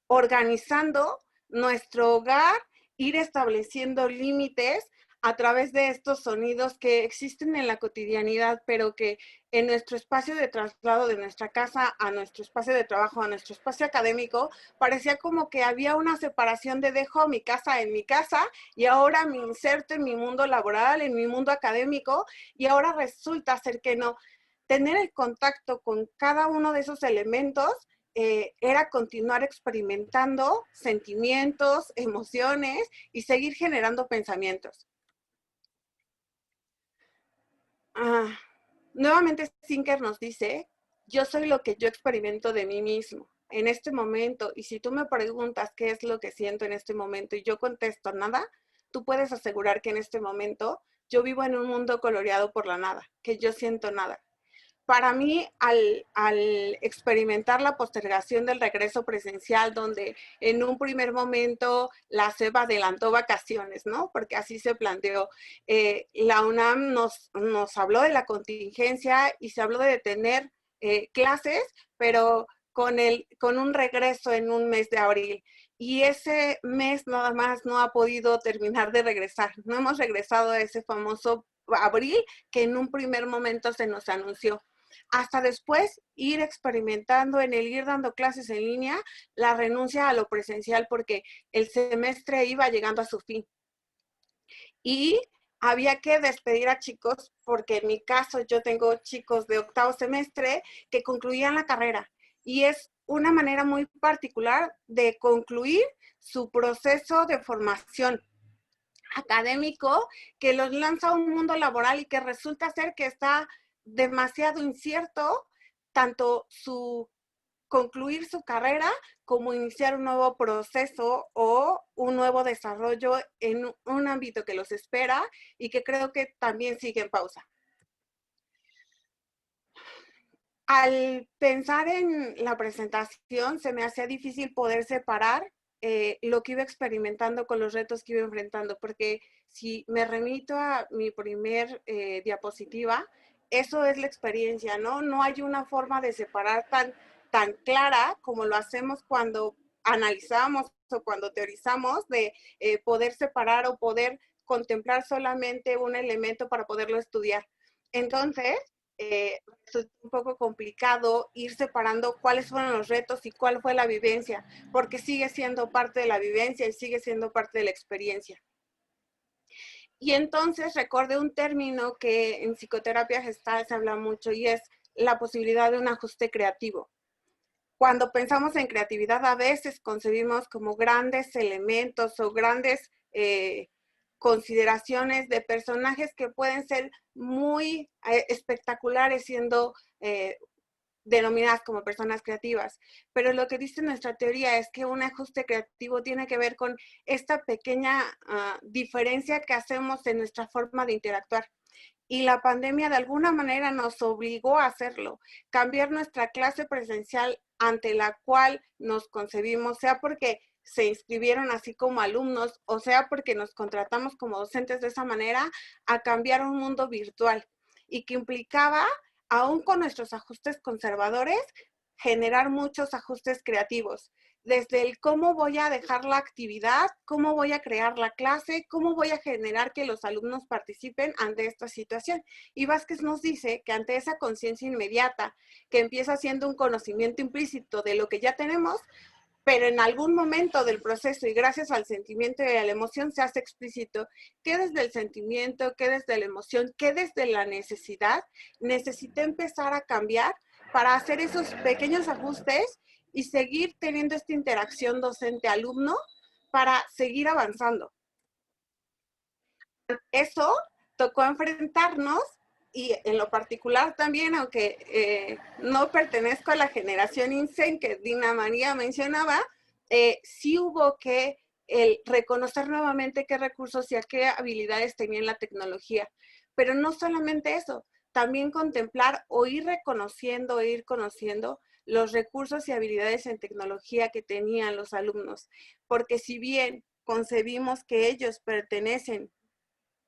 [SPEAKER 4] organizando nuestro hogar, ir estableciendo límites a través de estos sonidos que existen en la cotidianidad, pero que en nuestro espacio de traslado de nuestra casa a nuestro espacio de trabajo, a nuestro espacio académico, parecía como que había una separación de dejo mi casa en mi casa y ahora me inserto en mi mundo laboral, en mi mundo académico, y ahora resulta ser que no. Tener el contacto con cada uno de esos elementos era continuar experimentando sentimientos, emociones y seguir generando pensamientos. Nuevamente Zinker nos dice, yo soy lo que yo experimento de mí mismo en este momento, y si tú me preguntas qué es lo que siento en este momento y yo contesto nada, tú puedes asegurar que en este momento yo vivo en un mundo coloreado por la nada, que yo siento nada. Para mí, al experimentar la postergación del regreso presencial, donde en un primer momento la SEP adelantó vacaciones, ¿no? Porque así se planteó. La UNAM nos habló de la contingencia y se habló de tener clases, pero con un regreso en un mes de abril. Y ese mes nada más no ha podido terminar de regresar. No hemos regresado a ese famoso abril que en un primer momento se nos anunció. Hasta después ir experimentando en el ir dando clases en línea la renuncia a lo presencial porque el semestre iba llegando a su fin. Y había que despedir a chicos porque en mi caso yo tengo chicos de octavo semestre que concluían la carrera y es una manera muy particular de concluir su proceso de formación académico que los lanza a un mundo laboral y que resulta ser que está demasiado incierto tanto su concluir su carrera como iniciar un nuevo proceso o un nuevo desarrollo en un ámbito que los espera y que creo que también sigue en pausa. Al pensar en la presentación se me hacía difícil poder separar lo que iba experimentando con los retos que iba enfrentando, porque si me remito a mi primer diapositiva, eso es la experiencia, ¿no? No hay una forma de separar tan clara como lo hacemos cuando analizamos o cuando teorizamos, de poder separar o poder contemplar solamente un elemento para poderlo estudiar. Entonces, es un poco complicado ir separando cuáles fueron los retos y cuál fue la vivencia, porque sigue siendo parte de la vivencia y sigue siendo parte de la experiencia. Y entonces recordé un término que en psicoterapia gestal se habla mucho y es la posibilidad de un ajuste creativo. Cuando pensamos en creatividad a veces concebimos como grandes elementos o grandes consideraciones de personajes que pueden ser muy espectaculares siendo denominadas como personas creativas. Pero lo que dice nuestra teoría es que un ajuste creativo tiene que ver con esta pequeña diferencia que hacemos en nuestra forma de interactuar. Y la pandemia de alguna manera nos obligó a hacerlo, cambiar nuestra clase presencial ante la cual nos concebimos, sea porque se inscribieron así como alumnos, o sea porque nos contratamos como docentes de esa manera, a cambiar un mundo virtual y que implicaba, aún con nuestros ajustes conservadores, generar muchos ajustes creativos. Desde el cómo voy a dejar la actividad, cómo voy a crear la clase, cómo voy a generar que los alumnos participen ante esta situación. Y Vázquez nos dice que ante esa conciencia inmediata, que empieza siendo un conocimiento implícito de lo que ya tenemos, pero en algún momento del proceso y gracias al sentimiento y a la emoción se hace explícito que desde el sentimiento, que desde la emoción, que desde la necesidad, necesité empezar a cambiar para hacer esos pequeños ajustes y seguir teniendo esta interacción docente-alumno para seguir avanzando. Eso tocó enfrentarnos y en lo particular también, aunque no pertenezco a la generación INSEN que Dina María mencionaba, sí hubo que reconocer nuevamente qué recursos y a qué habilidades tenía la tecnología. Pero no solamente eso, también contemplar o ir reconociendo, ir conociendo los recursos y habilidades en tecnología que tenían los alumnos. Porque si bien concebimos que ellos pertenecen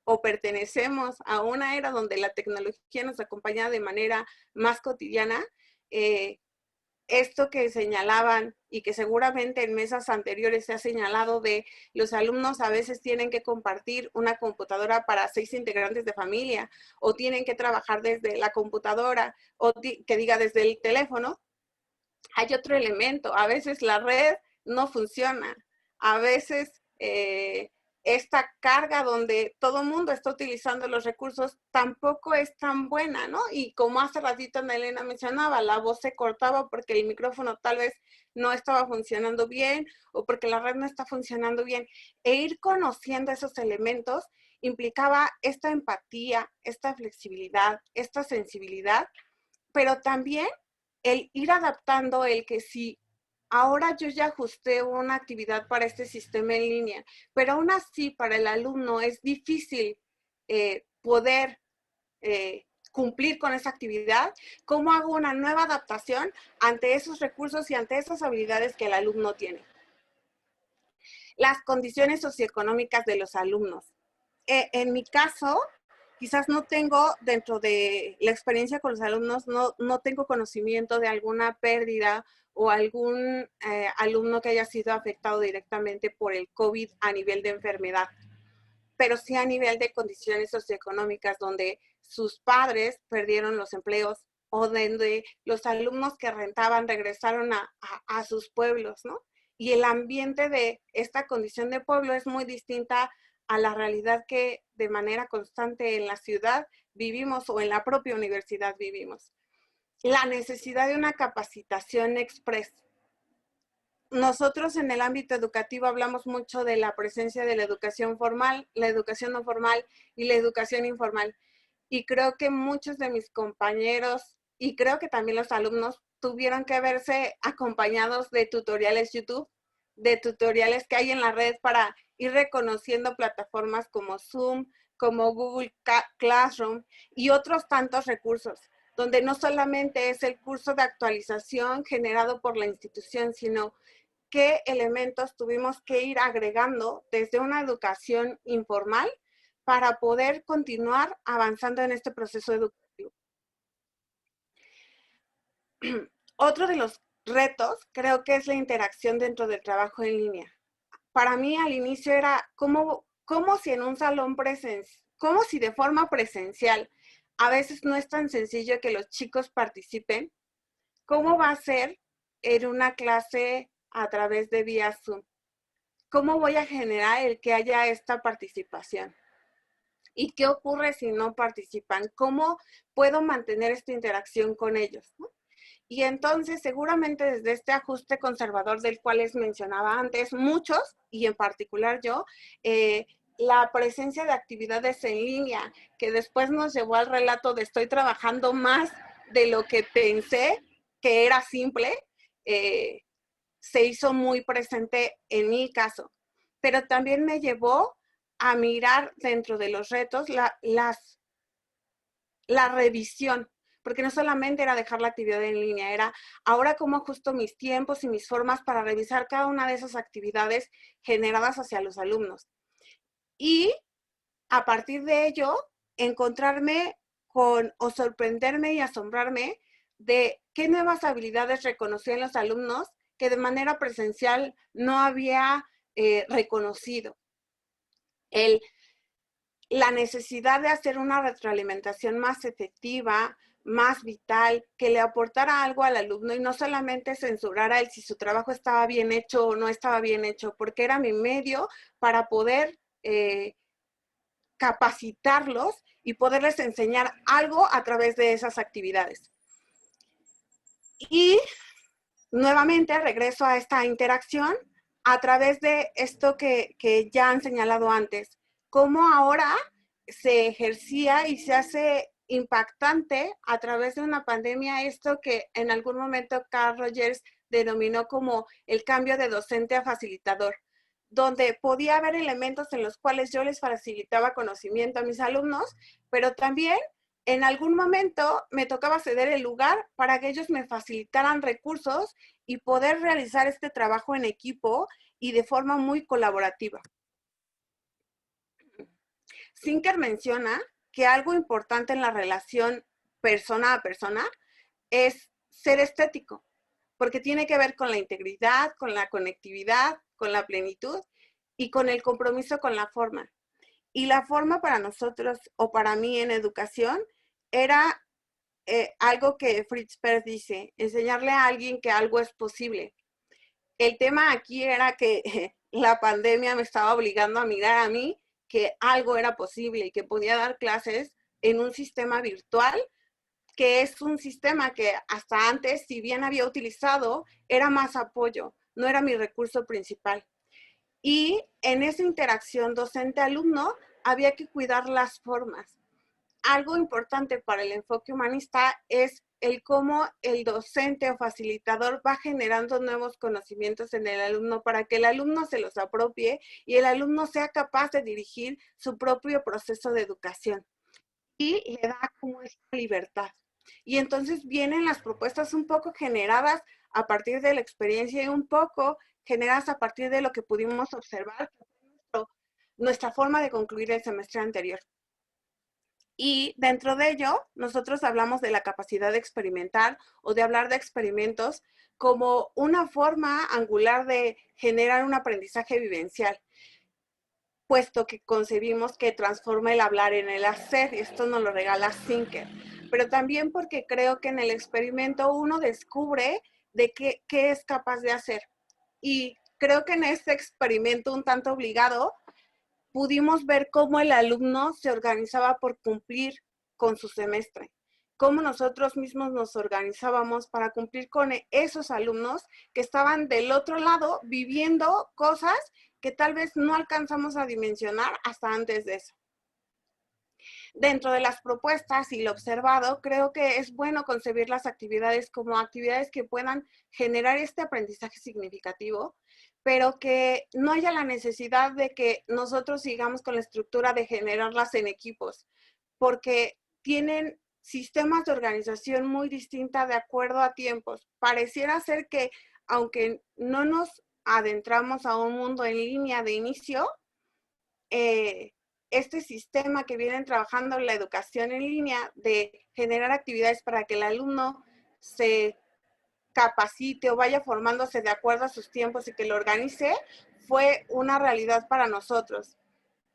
[SPEAKER 4] o pertenecemos a una era donde la tecnología nos acompaña de manera más cotidiana, esto que señalaban y que seguramente en mesas anteriores se ha señalado de los alumnos a veces tienen que compartir una computadora para 6 integrantes de familia o tienen que trabajar desde la computadora o que diga desde el teléfono, hay otro elemento, a veces la red no funciona, a veces esta carga donde todo el mundo está utilizando los recursos tampoco es tan buena, ¿no? Y como hace ratito Ana Elena mencionaba, la voz se cortaba porque el micrófono tal vez no estaba funcionando bien o porque la red no está funcionando bien. E ir conociendo esos elementos implicaba esta empatía, esta flexibilidad, esta sensibilidad, pero también el ir adaptando el que si ahora yo ya ajusté una actividad para este sistema en línea, pero aún así para el alumno es difícil poder cumplir con esa actividad, ¿cómo hago una nueva adaptación ante esos recursos y ante esas habilidades que el alumno tiene? Las condiciones socioeconómicas de los alumnos. En mi caso, quizás no tengo, dentro de la experiencia con los alumnos, no tengo conocimiento de alguna pérdida o algún alumno que haya sido afectado directamente por el COVID a nivel de enfermedad, pero sí a nivel de condiciones socioeconómicas donde sus padres perdieron los empleos o donde los alumnos que rentaban regresaron a sus pueblos, ¿no? Y el ambiente de esta condición de pueblo es muy distinta a la realidad que de manera constante en la ciudad vivimos o en la propia universidad vivimos. La necesidad de una capacitación express. Nosotros en el ámbito educativo hablamos mucho de la presencia de la educación formal, la educación no formal y la educación informal. Y creo que muchos de mis compañeros y creo que también los alumnos tuvieron que verse acompañados de tutoriales YouTube, de tutoriales que hay en la red para ir reconociendo plataformas como Zoom, como Google Classroom y otros tantos recursos, donde no solamente es el curso de actualización generado por la institución, sino qué elementos tuvimos que ir agregando desde una educación informal para poder continuar avanzando en este proceso educativo. Otro de los retos creo que es la interacción dentro del trabajo en línea. Para mí al inicio era como si en un salón presencial, como si de forma presencial a veces no es tan sencillo que los chicos participen, ¿cómo va a ser en una clase a través de vía Zoom? ¿Cómo voy a generar el que haya esta participación? ¿Y qué ocurre si no participan? ¿Cómo puedo mantener esta interacción con ellos? ¿No? Y entonces, seguramente desde este ajuste conservador del cual les mencionaba antes, muchos, y en particular yo, la presencia de actividades en línea, que después nos llevó al relato de estoy trabajando más de lo que pensé que era simple, se hizo muy presente en mi caso. Pero también me llevó a mirar dentro de los retos la revisión, porque no solamente era dejar la actividad en línea, era ahora cómo ajusto mis tiempos y mis formas para revisar cada una de esas actividades generadas hacia los alumnos. Y a partir de ello, encontrarme con o sorprenderme y asombrarme de qué nuevas habilidades reconocí en los alumnos que de manera presencial no había reconocido. La necesidad de hacer una retroalimentación más efectiva, más vital, que le aportara algo al alumno y no solamente censurara el si su trabajo estaba bien hecho o no estaba bien hecho, porque era mi medio para poder capacitarlos y poderles enseñar algo a través de esas actividades. Y nuevamente regreso a esta interacción a través de esto que ya han señalado antes, cómo ahora se ejercía y se hace impactante a través de una pandemia esto que en algún momento Carl Rogers denominó como el cambio de docente a facilitador, donde podía haber elementos en los cuales yo les facilitaba conocimiento a mis alumnos, pero también en algún momento me tocaba ceder el lugar para que ellos me facilitaran recursos y poder realizar este trabajo en equipo y de forma muy colaborativa. Sinker menciona que algo importante en la relación persona a persona es ser estético, porque tiene que ver con la integridad, con la conectividad, con la plenitud y con el compromiso con la forma. Y la forma para nosotros, o para mí en educación, era algo que Fritz Perls dice, enseñarle a alguien que algo es posible. El tema aquí era que la pandemia me estaba obligando a mirar a mí que algo era posible y que podía dar clases en un sistema virtual, que es un sistema que hasta antes, si bien había utilizado, era más apoyo, no era mi recurso principal. Y en esa interacción docente-alumno había que cuidar las formas. Algo importante para el enfoque humanista es el cómo el docente o facilitador va generando nuevos conocimientos en el alumno para que el alumno se los apropie y el alumno sea capaz de dirigir su propio proceso de educación. Y le da como esta libertad. Y entonces vienen las propuestas un poco generadas a partir de la experiencia y un poco generadas a partir de lo que pudimos observar, nuestra forma de concluir el semestre anterior. Y dentro de ello, nosotros hablamos de la capacidad de experimentar o de hablar de experimentos como una forma angular de generar un aprendizaje vivencial, puesto que concebimos que transforma el hablar en el hacer, y esto nos lo regala Zinker. Pero también porque creo que en el experimento uno descubre de qué es capaz de hacer. Y creo que en este experimento un tanto obligado, pudimos ver cómo el alumno se organizaba por cumplir con su semestre, cómo nosotros mismos nos organizábamos para cumplir con esos alumnos que estaban del otro lado viviendo cosas que tal vez no alcanzamos a dimensionar hasta antes de eso. Dentro de las propuestas y lo observado, creo que es bueno concebir las actividades como actividades que puedan generar este aprendizaje significativo, pero que no haya la necesidad de que nosotros sigamos con la estructura de generarlas en equipos, porque tienen sistemas de organización muy distinta de acuerdo a tiempos. Pareciera ser que, aunque no nos adentramos a un mundo en línea de inicio, este sistema que vienen trabajando en la educación en línea de generar actividades para que el alumno se capacite o vaya formándose de acuerdo a sus tiempos y que lo organice, fue una realidad para nosotros.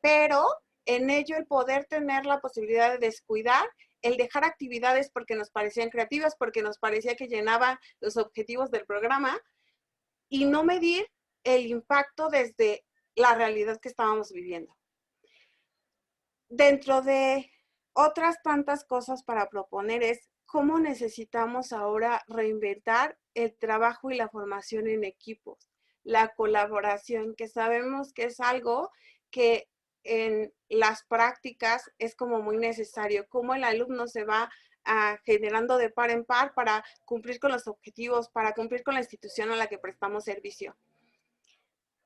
[SPEAKER 4] Pero en ello el poder tener la posibilidad de descuidar, el dejar actividades porque nos parecían creativas, porque nos parecía que llenaba los objetivos del programa, y no medir el impacto desde la realidad que estábamos viviendo. Dentro de otras tantas cosas para proponer es cómo necesitamos ahora reinventar el trabajo y la formación en equipos, la colaboración, que sabemos que es algo que en las prácticas es como muy necesario, cómo el alumno se va generando de par en par para cumplir con los objetivos, para cumplir con la institución a la que prestamos servicio.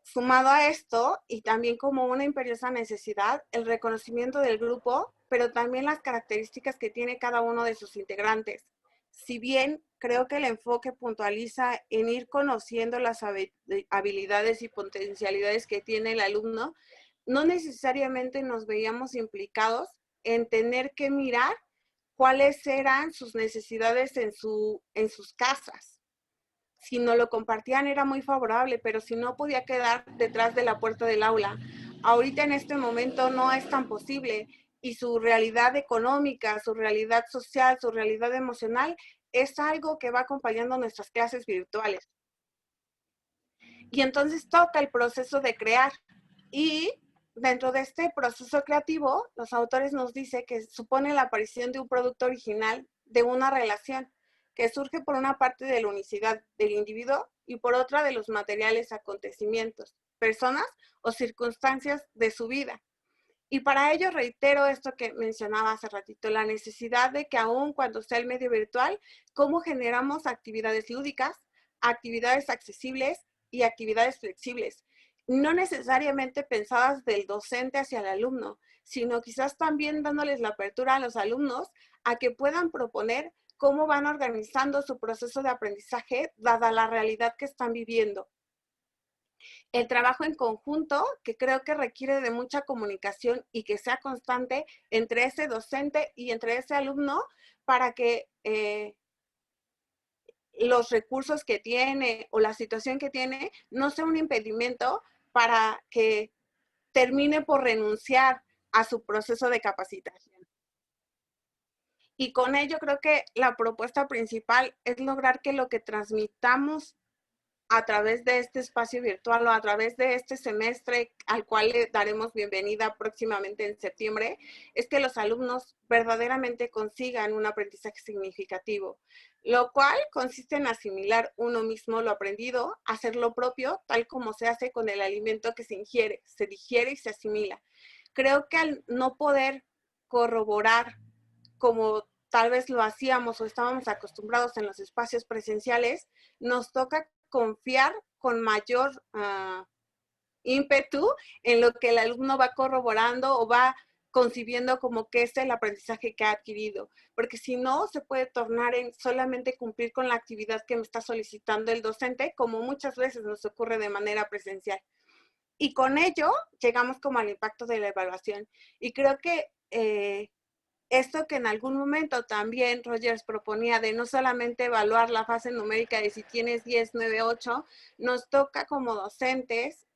[SPEAKER 4] Sumado a esto, y también como una imperiosa necesidad, el reconocimiento del grupo, pero también las características que tiene cada uno de sus integrantes. Si bien creo que el enfoque puntualiza en ir conociendo las habilidades y potencialidades que tiene el alumno, no necesariamente nos veíamos implicados en tener que mirar cuáles eran sus necesidades en sus casas. Si no lo compartían era muy favorable, pero si no podía quedar detrás de la puerta del aula. Ahorita en este momento no es tan posible y su realidad económica, su realidad social, su realidad emocional es algo que va acompañando nuestras clases virtuales. Y entonces toca el proceso de crear. Y dentro de este proceso creativo, los autores nos dicen que supone la aparición de un producto original de una relación que surge por una parte de la unicidad del individuo y por otra de los materiales, acontecimientos, personas o circunstancias de su vida. Y para ello reitero esto que mencionaba hace ratito, la necesidad de que aún cuando sea el medio virtual, cómo generamos actividades lúdicas, actividades accesibles y actividades flexibles, no necesariamente pensadas del docente hacia el alumno, sino quizás también dándoles la apertura a los alumnos a que puedan proponer cómo van organizando su proceso de aprendizaje dada la realidad que están viviendo. El trabajo en conjunto, que creo que requiere de mucha comunicación y que sea constante entre ese docente y entre ese alumno para que los recursos que tiene o la situación que tiene no sea un impedimento para que termine por renunciar a su proceso de capacitación. Y con ello creo que la propuesta principal es lograr que lo que transmitamos a través de este espacio virtual o a través de este semestre al cual le daremos bienvenida próximamente en septiembre, es que los alumnos verdaderamente consigan un aprendizaje significativo, lo cual consiste en asimilar uno mismo lo aprendido, hacer lo propio, tal como se hace con el alimento que se ingiere, se digiere y se asimila. Creo que al no poder corroborar como tal vez lo hacíamos o estábamos acostumbrados en los espacios presenciales, nos toca confiar con mayor ímpetu en lo que el alumno va corroborando o va concibiendo como que es el aprendizaje que ha adquirido, porque si no se puede tornar en solamente cumplir con la actividad que me está solicitando el docente, como muchas veces nos ocurre de manera presencial. Y con ello llegamos como al impacto de la evaluación. Y creo que esto que en algún momento también Rogers proponía de no solamente evaluar la fase numérica de si tienes 10, 9, 8, nos toca como docentes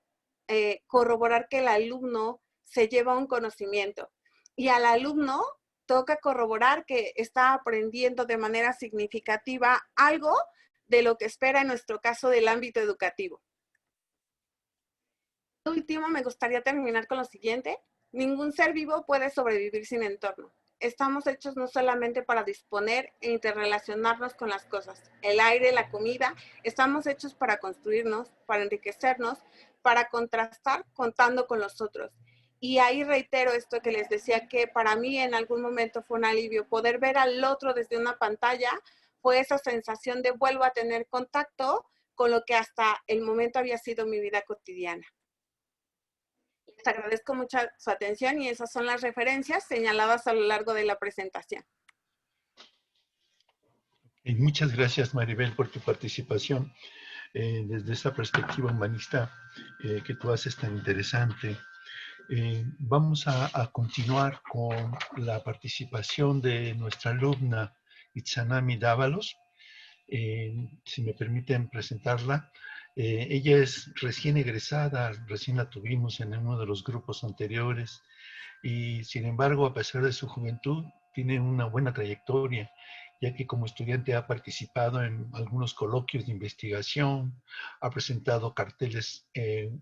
[SPEAKER 4] corroborar que el alumno se lleva un conocimiento. Y al alumno toca corroborar que está aprendiendo de manera significativa algo de lo que espera en nuestro caso del ámbito educativo. Por último, me gustaría terminar con lo siguiente. Ningún ser vivo puede sobrevivir sin entorno. Estamos hechos no solamente para disponer e interrelacionarnos con las cosas, el aire, la comida, estamos hechos para construirnos, para enriquecernos, para contrastar contando con los otros. Y ahí reitero esto que les decía, que para mí en algún momento fue un alivio. Poder ver al otro desde una pantalla fue esa sensación de vuelvo a tener contacto con lo que hasta el momento había sido mi vida cotidiana. Les agradezco mucho su atención y esas son las referencias señaladas a lo largo de la presentación.
[SPEAKER 2] Y muchas gracias, Maribel, por tu participación desde esa perspectiva humanista que tú haces tan interesante. Vamos a continuar con la participación de nuestra alumna Itzanami Dávalos. Si me permiten presentarla. Ella es recién egresada, recién la tuvimos en uno de los grupos anteriores y sin embargo, a pesar de su juventud, tiene una buena trayectoria, ya que como estudiante ha participado en algunos coloquios de investigación, ha presentado carteles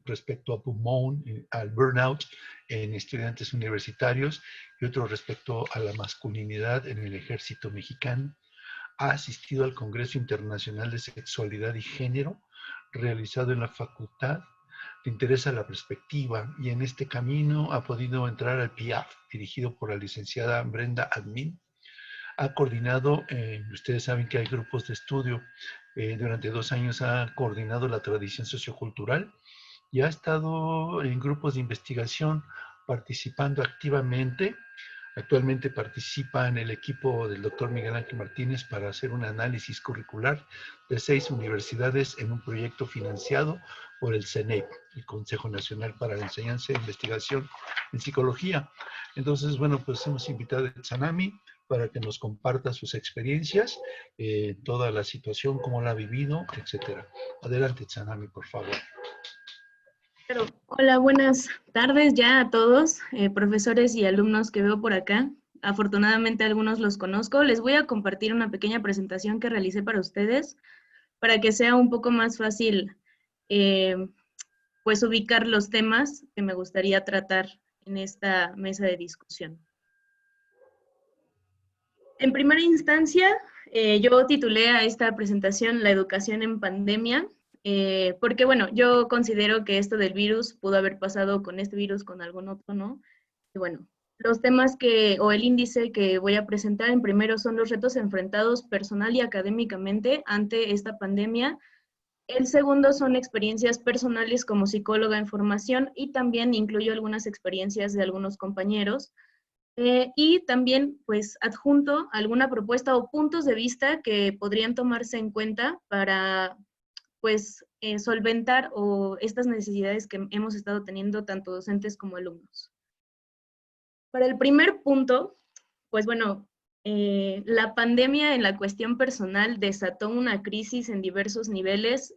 [SPEAKER 2] respecto a pulmón, al burnout en estudiantes universitarios y otro respecto a la masculinidad en el ejército mexicano. Ha asistido al Congreso Internacional de Sexualidad y Género, realizado en la facultad. Le interesa la perspectiva y en este camino ha podido entrar al PIAF, dirigido por la licenciada Brenda Admin. Ha coordinado, ustedes saben que hay grupos de estudio, durante 2 años ha coordinado la tradición sociocultural y ha estado en grupos de investigación participando activamente. Actualmente participa en el equipo del doctor Miguel Ángel Martínez para hacer un análisis curricular de 6 universidades en un proyecto financiado por el CENEP, el Consejo Nacional para la Enseñanza e Investigación en Psicología. Entonces, bueno, pues hemos invitado a Itzanami para que nos comparta sus experiencias, toda la situación, cómo la ha vivido, etcétera. Adelante, Itzanami, por favor.
[SPEAKER 5] Hola, buenas tardes ya a todos, profesores y alumnos que veo por acá. Afortunadamente algunos los conozco. Les voy a compartir una pequeña presentación que realicé para ustedes para que sea un poco más fácil pues ubicar los temas que me gustaría tratar en esta mesa de discusión. En primera instancia, yo titulé a esta presentación La educación en pandemia. Porque bueno, yo considero que esto del virus pudo haber pasado con este virus, con algún otro, ¿no? Y bueno, los temas o el índice que voy a presentar en primero son los retos enfrentados personal y académicamente ante esta pandemia. El segundo son experiencias personales como psicóloga en formación y también incluyo algunas experiencias de algunos compañeros. Y también, pues, adjunto alguna propuesta o puntos de vista que podrían tomarse en cuenta para pues solventar estas necesidades que hemos estado teniendo tanto docentes como alumnos. Para el primer punto, pues bueno, la pandemia en la cuestión personal desató una crisis en diversos niveles,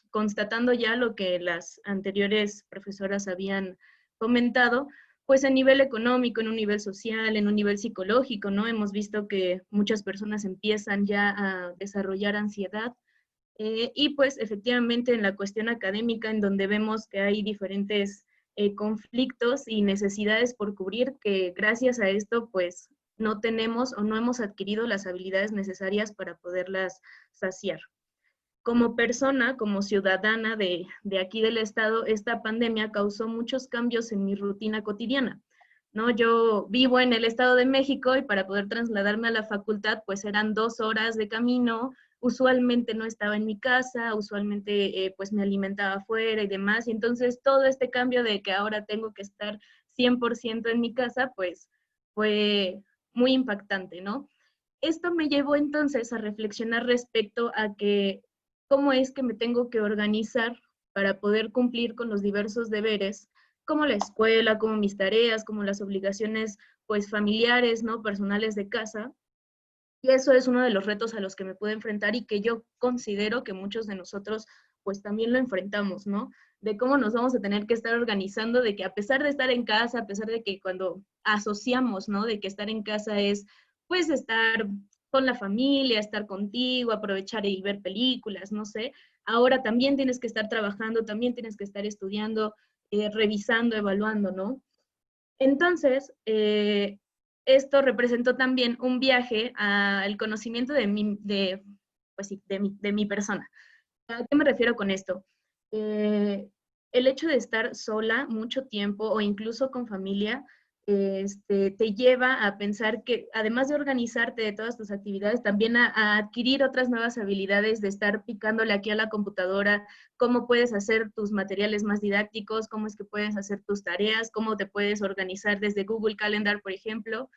[SPEAKER 5] constatando ya lo que las anteriores profesoras habían comentado, pues a nivel económico, en un nivel social, en un nivel psicológico, ¿no? Hemos visto que muchas personas empiezan ya a desarrollar ansiedad, Y pues efectivamente en la cuestión académica, en donde vemos que hay diferentes conflictos y necesidades por cubrir, que gracias a esto pues no tenemos o no hemos adquirido las habilidades necesarias para poderlas saciar. Como persona, como ciudadana de aquí del estado, esta pandemia causó muchos cambios en mi rutina cotidiana, ¿no? Yo vivo en el Estado de México y para poder trasladarme a la facultad, pues eran 2 horas de camino. Usualmente no estaba en mi casa, usualmente pues me alimentaba afuera y demás, y entonces todo este cambio de que ahora tengo que estar 100% en mi casa, pues fue muy impactante, ¿no? Esto me llevó entonces a reflexionar respecto a que cómo es que me tengo que organizar para poder cumplir con los diversos deberes, como la escuela, como mis tareas, como las obligaciones pues familiares, ¿no? Personales de casa. Y eso es uno de los retos a los que me puedo enfrentar y que yo considero que muchos de nosotros pues también lo enfrentamos, ¿no? De cómo nos vamos a tener que estar organizando, de que a pesar de estar en casa, a pesar de que cuando asociamos, ¿no? De que estar en casa es pues estar con la familia, estar contigo, aprovechar y ver películas, no sé. Ahora también tienes que estar trabajando, también tienes que estar estudiando, revisando, evaluando, ¿no? Entonces, esto representó también un viaje al conocimiento pues sí, de mi persona. ¿A qué me refiero con esto? El hecho de estar sola mucho tiempo o incluso con familia te lleva a pensar que además de organizarte de todas tus actividades, también a adquirir otras nuevas habilidades de estar picándole aquí a la computadora, cómo puedes hacer tus materiales más didácticos, cómo es que puedes hacer tus tareas, cómo te puedes organizar desde Google Calendar, por ejemplo.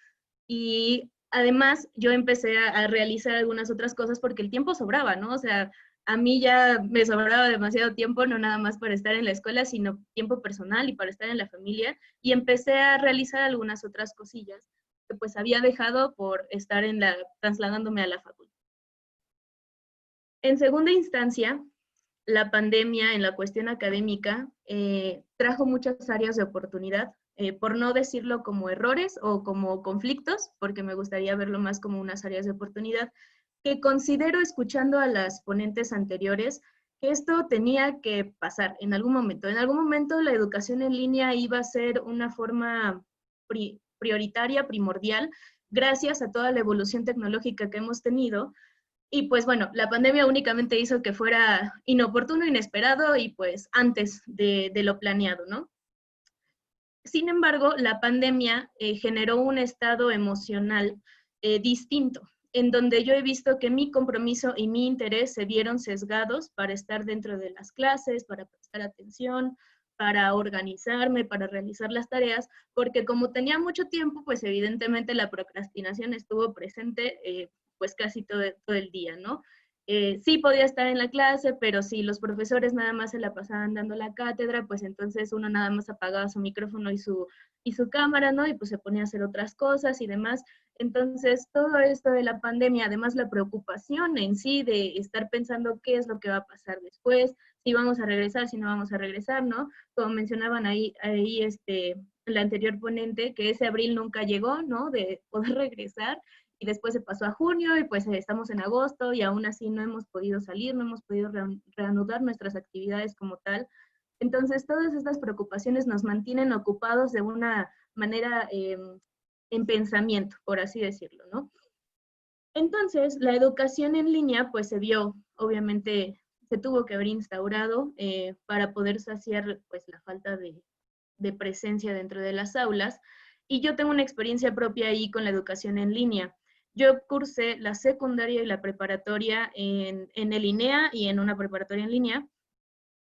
[SPEAKER 5] Y además yo empecé a realizar algunas otras cosas porque el tiempo sobraba, ¿no? O sea, a mí ya me sobraba demasiado tiempo, no nada más para estar en la escuela, sino tiempo personal y para estar en la familia. Y empecé a realizar algunas otras cosillas que pues había dejado por estar trasladándome a la facultad. En segunda instancia, la pandemia en la cuestión académica trajo muchas áreas de oportunidad, por no decirlo como errores o como conflictos, porque me gustaría verlo más como unas áreas de oportunidad, que considero, escuchando a las ponentes anteriores, que esto tenía que pasar en algún momento. En algún momento la educación en línea iba a ser una forma prioritaria, primordial, gracias a toda la evolución tecnológica que hemos tenido. Y pues bueno, la pandemia únicamente hizo que fuera inoportuno, inesperado y pues antes de lo planeado, ¿no? Sin embargo, la pandemia generó un estado emocional distinto, en donde yo he visto que mi compromiso y mi interés se vieron sesgados para estar dentro de las clases, para prestar atención, para organizarme, para realizar las tareas, porque como tenía mucho tiempo, pues evidentemente la procrastinación estuvo presente pues casi todo el día, ¿no? Sí podía estar en la clase, pero si los profesores nada más se la pasaban dando la cátedra, pues entonces uno nada más apagaba su micrófono y su cámara, ¿no? Y pues se ponía a hacer otras cosas y demás. Entonces, todo esto de la pandemia, además la preocupación en sí de estar pensando qué es lo que va a pasar después, si vamos a regresar, si no vamos a regresar, ¿no? Como mencionaban ahí la anterior ponente, que ese abril nunca llegó, ¿no? De poder regresar. Y después se pasó a junio y pues estamos en agosto y aún así no hemos podido salir, no hemos podido reanudar nuestras actividades como tal. Entonces, todas estas preocupaciones nos mantienen ocupados de una manera en pensamiento, por así decirlo, ¿no? Entonces, la educación en línea pues se vio, obviamente, se tuvo que haber instaurado para poder saciar pues la falta de presencia dentro de las aulas. Y yo tengo una experiencia propia ahí con la educación en línea. Yo cursé la secundaria y la preparatoria en el INEA y en una preparatoria en línea.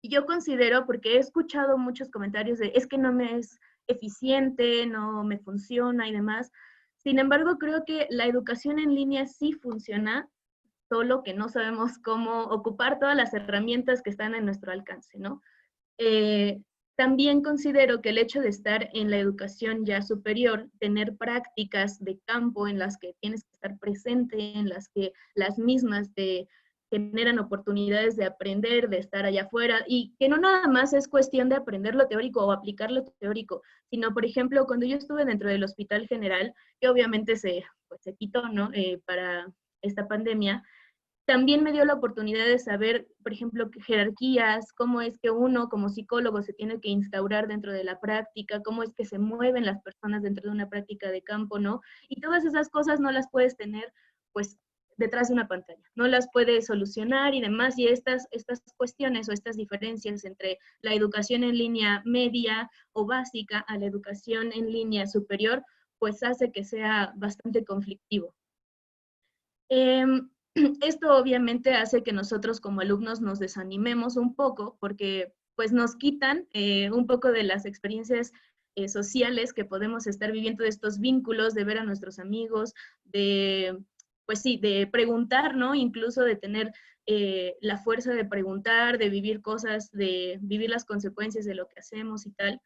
[SPEAKER 5] Y yo considero, porque he escuchado muchos comentarios de, es que no me es eficiente, no me funciona y demás. Sin embargo, creo que la educación en línea sí funciona, solo que no sabemos cómo ocupar todas las herramientas que están en nuestro alcance, ¿no? También considero que el hecho de estar en la educación ya superior, tener prácticas de campo en las que tienes que estar presente, en las que las mismas te generan oportunidades de aprender, de estar allá afuera, y que no nada más es cuestión de aprender lo teórico o aplicar lo teórico, sino, por ejemplo, cuando yo estuve dentro del Hospital General, que obviamente se quitó, ¿no? Para esta pandemia, también me dio la oportunidad de saber, por ejemplo, jerarquías, cómo es que uno como psicólogo se tiene que instaurar dentro de la práctica, cómo es que se mueven las personas dentro de una práctica de campo, ¿no? Y todas esas cosas no las puedes tener, pues, detrás de una pantalla, no las puedes solucionar y demás, y estas cuestiones o estas diferencias entre la educación en línea media o básica a la educación en línea superior, pues hace que sea bastante conflictivo. Esto obviamente hace que nosotros como alumnos nos desanimemos un poco porque pues nos quitan un poco de las experiencias sociales que podemos estar viviendo, de estos vínculos, de ver a nuestros amigos, de, pues sí, de preguntar, ¿no? Incluso de tener la fuerza de preguntar, de vivir cosas, de vivir las consecuencias de lo que hacemos y tal.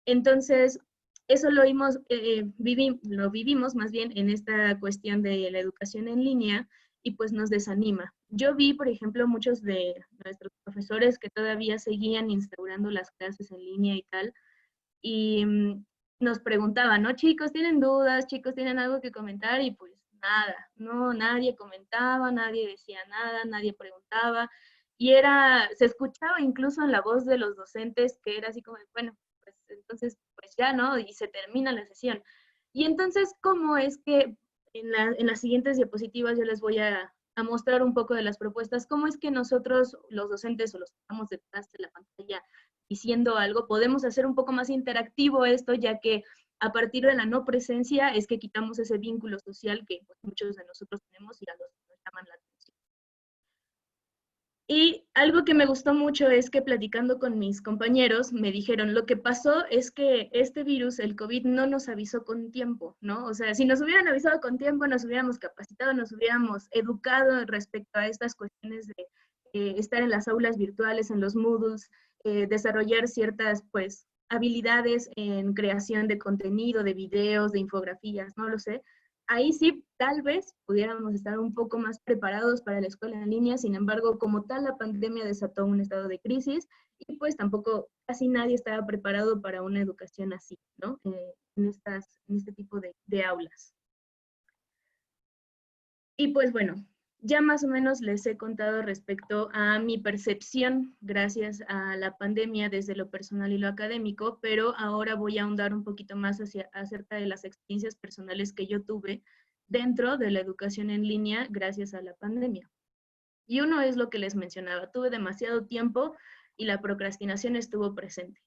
[SPEAKER 5] Entonces, eso lo vivimos más bien en esta cuestión de la educación en línea y pues nos desanima. Yo vi, por ejemplo, muchos de nuestros profesores que todavía seguían instaurando las clases en línea y tal, y nos preguntaban, ¿no? Chicos, ¿tienen dudas? Chicos, ¿tienen algo que comentar? Y pues nada, no, nadie comentaba, nadie decía nada, nadie preguntaba, y se escuchaba incluso en la voz de los docentes que era así como, bueno, pues entonces, pues ya, ¿no? Y se termina la sesión. Y entonces, ¿cómo es que en las siguientes diapositivas yo les voy a mostrar un poco de las propuestas, cómo es que nosotros, los docentes o los que estamos detrás de la pantalla diciendo algo, podemos hacer un poco más interactivo esto, ya que a partir de la no presencia es que quitamos ese vínculo social que pues, muchos de nosotros tenemos y a los que nos llaman la atención. Y algo que me gustó mucho es que platicando con mis compañeros me dijeron, lo que pasó es que este virus, el COVID, no nos avisó con tiempo, ¿no? O sea, si nos hubieran avisado con tiempo, nos hubiéramos capacitado, nos hubiéramos educado respecto a estas cuestiones de estar en las aulas virtuales, en los Moodles, desarrollar ciertas, pues, habilidades en creación de contenido, de videos, de infografías, no lo sé. Ahí sí, tal vez pudiéramos estar un poco más preparados para la escuela en línea, sin embargo, como tal, la pandemia desató un estado de crisis y pues tampoco casi nadie estaba preparado para una educación así, ¿no? En este tipo de aulas. Y pues bueno, ya más o menos les he contado respecto a mi percepción gracias a la pandemia desde lo personal y lo académico, pero ahora voy a ahondar un poquito más acerca de las experiencias personales que yo tuve dentro de la educación en línea gracias a la pandemia. Y uno es lo que les mencionaba, tuve demasiado tiempo y la procrastinación estuvo presente.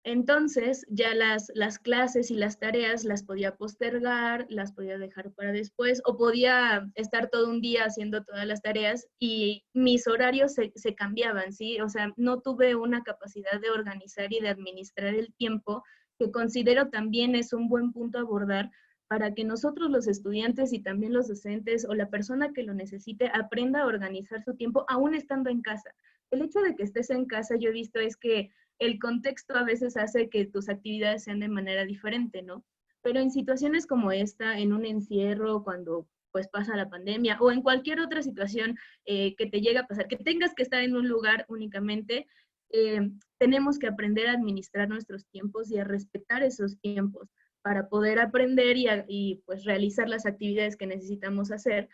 [SPEAKER 5] Entonces, ya las clases y las tareas las podía postergar, las podía dejar para después, o podía estar todo un día haciendo todas las tareas y mis horarios se cambiaban, ¿sí? O sea, no tuve una capacidad de organizar y de administrar el tiempo, que considero también es un buen punto a abordar para que nosotros los estudiantes y también los docentes o la persona que lo necesite aprenda a organizar su tiempo aún estando en casa. El hecho de que estés en casa, yo he visto, es que el contexto a veces hace que tus actividades sean de manera diferente, ¿no? Pero en situaciones como esta, en un encierro, cuando pues pasa la pandemia, o en cualquier otra situación que te llega a pasar, que tengas que estar en un lugar únicamente, tenemos que aprender a administrar nuestros tiempos y a respetar esos tiempos para poder aprender y pues realizar las actividades que necesitamos hacer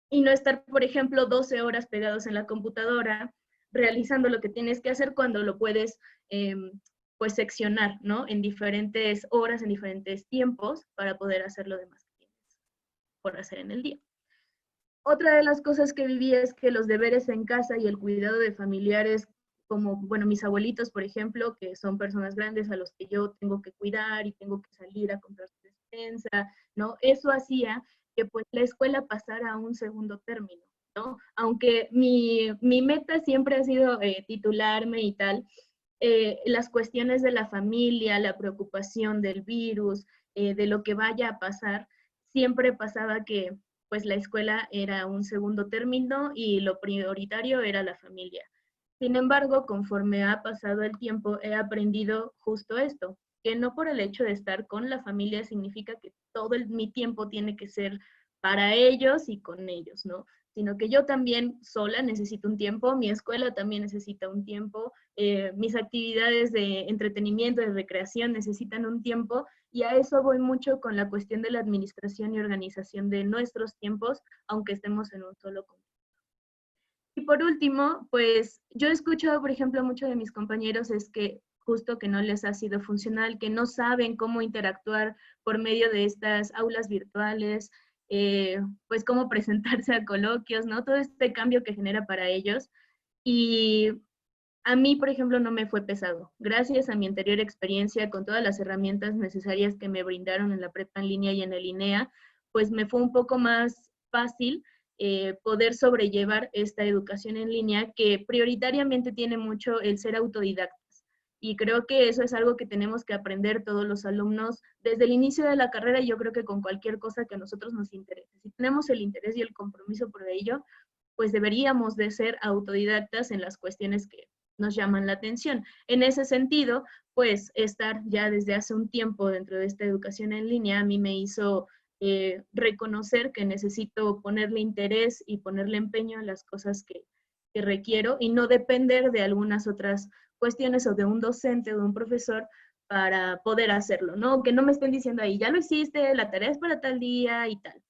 [SPEAKER 5] y no estar, por ejemplo, 12 horas pegados en la computadora realizando lo que tienes que hacer cuando lo puedes pues seccionar, ¿no? En diferentes horas, en diferentes tiempos para poder hacer lo demás que tienes por hacer en el día. Otra de las cosas que viví es que los deberes en casa y el cuidado de familiares, como, bueno, mis abuelitos, por ejemplo, que son personas grandes a los que yo tengo que cuidar y tengo que salir a comprar su despensa, ¿no? Eso hacía que pues la escuela pasara a un segundo término, ¿no? Aunque mi meta siempre ha sido titularme y tal, las cuestiones de la familia, la preocupación del virus, de lo que vaya a pasar, siempre pasaba que pues la escuela era un segundo término y lo prioritario era la familia. Sin embargo, conforme ha pasado el tiempo, he aprendido justo esto, que no por el hecho de estar con la familia significa que todo mi tiempo tiene que ser para ellos y con ellos, ¿no? Sino que yo también sola necesito un tiempo, mi escuela también necesita un tiempo, mis actividades de entretenimiento, de recreación necesitan un tiempo, y a eso voy mucho con la cuestión de la administración y organización de nuestros tiempos, aunque estemos en un solo contexto. Y por último, pues yo he escuchado, por ejemplo, mucho de mis compañeros es que justo que no les ha sido funcional, que no saben cómo interactuar por medio de estas aulas virtuales, pues cómo presentarse a coloquios, ¿no? Todo este cambio que genera para ellos. Y a mí, por ejemplo, no me fue pesado. Gracias a mi anterior experiencia con todas las herramientas necesarias que me brindaron en la prepa en línea y en el INEA, pues me fue un poco más fácil poder sobrellevar esta educación en línea que prioritariamente tiene mucho el ser autodidactas. Y creo que eso es algo que tenemos que aprender todos los alumnos desde el inicio de la carrera, y yo creo que con cualquier cosa que a nosotros nos interese. Si tenemos el interés y el compromiso por ello, pues deberíamos de ser autodidactas en las cuestiones que nos llaman la atención. En ese sentido, pues estar ya desde hace un tiempo dentro de esta educación en línea a mí me hizo reconocer que necesito ponerle interés y ponerle empeño a las cosas que requiero y no depender de algunas otras cuestiones o de un docente o de un profesor para poder hacerlo, ¿no? Que no me estén diciendo ahí, ya lo hiciste, la tarea es para tal día y tal.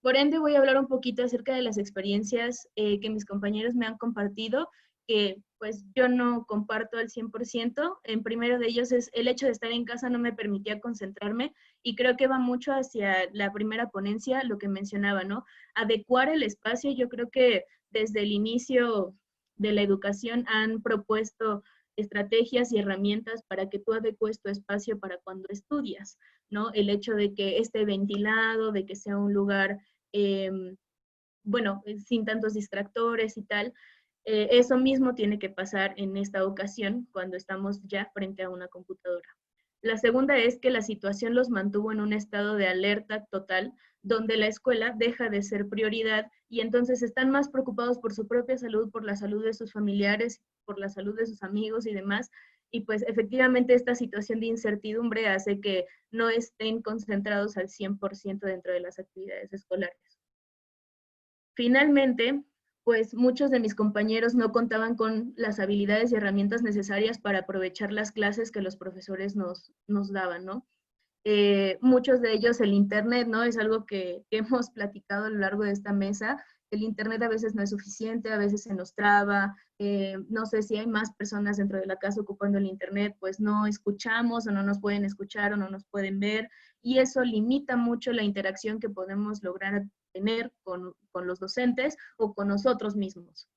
[SPEAKER 5] Por ende, voy a hablar un poquito acerca de las experiencias que mis compañeros me han compartido, que pues yo no comparto al 100%. En primero de ellos es el hecho de estar en casa no me permitía concentrarme, y creo que va mucho hacia la primera ponencia, lo que mencionaba, ¿no? Adecuar el espacio. Yo creo que desde el inicio de la educación han propuesto estrategias y herramientas para que tú adecues tu espacio para cuando estudias, ¿no? El hecho de que esté ventilado, de que sea un lugar, bueno, sin tantos distractores y tal. Eso mismo tiene que pasar en esta ocasión cuando estamos ya frente a una computadora. La segunda es que la situación los mantuvo en un estado de alerta total, donde la escuela deja de ser prioridad y entonces están más preocupados por su propia salud, por la salud de sus familiares, por la salud de sus amigos y demás. Y pues efectivamente esta situación de incertidumbre hace que no estén concentrados al 100% dentro de las actividades escolares. Finalmente, pues muchos de mis compañeros no contaban con las habilidades y herramientas necesarias para aprovechar las clases que los profesores nos daban, ¿no? Muchos de ellos el internet, ¿no? Es algo que hemos platicado a lo largo de esta mesa. El internet a veces no es suficiente, a veces se nos traba, no sé si hay más personas dentro de la casa ocupando el internet, pues no escuchamos o no nos pueden escuchar o no nos pueden ver, y eso limita mucho la interacción que podemos lograr tener con los docentes o con nosotros mismos.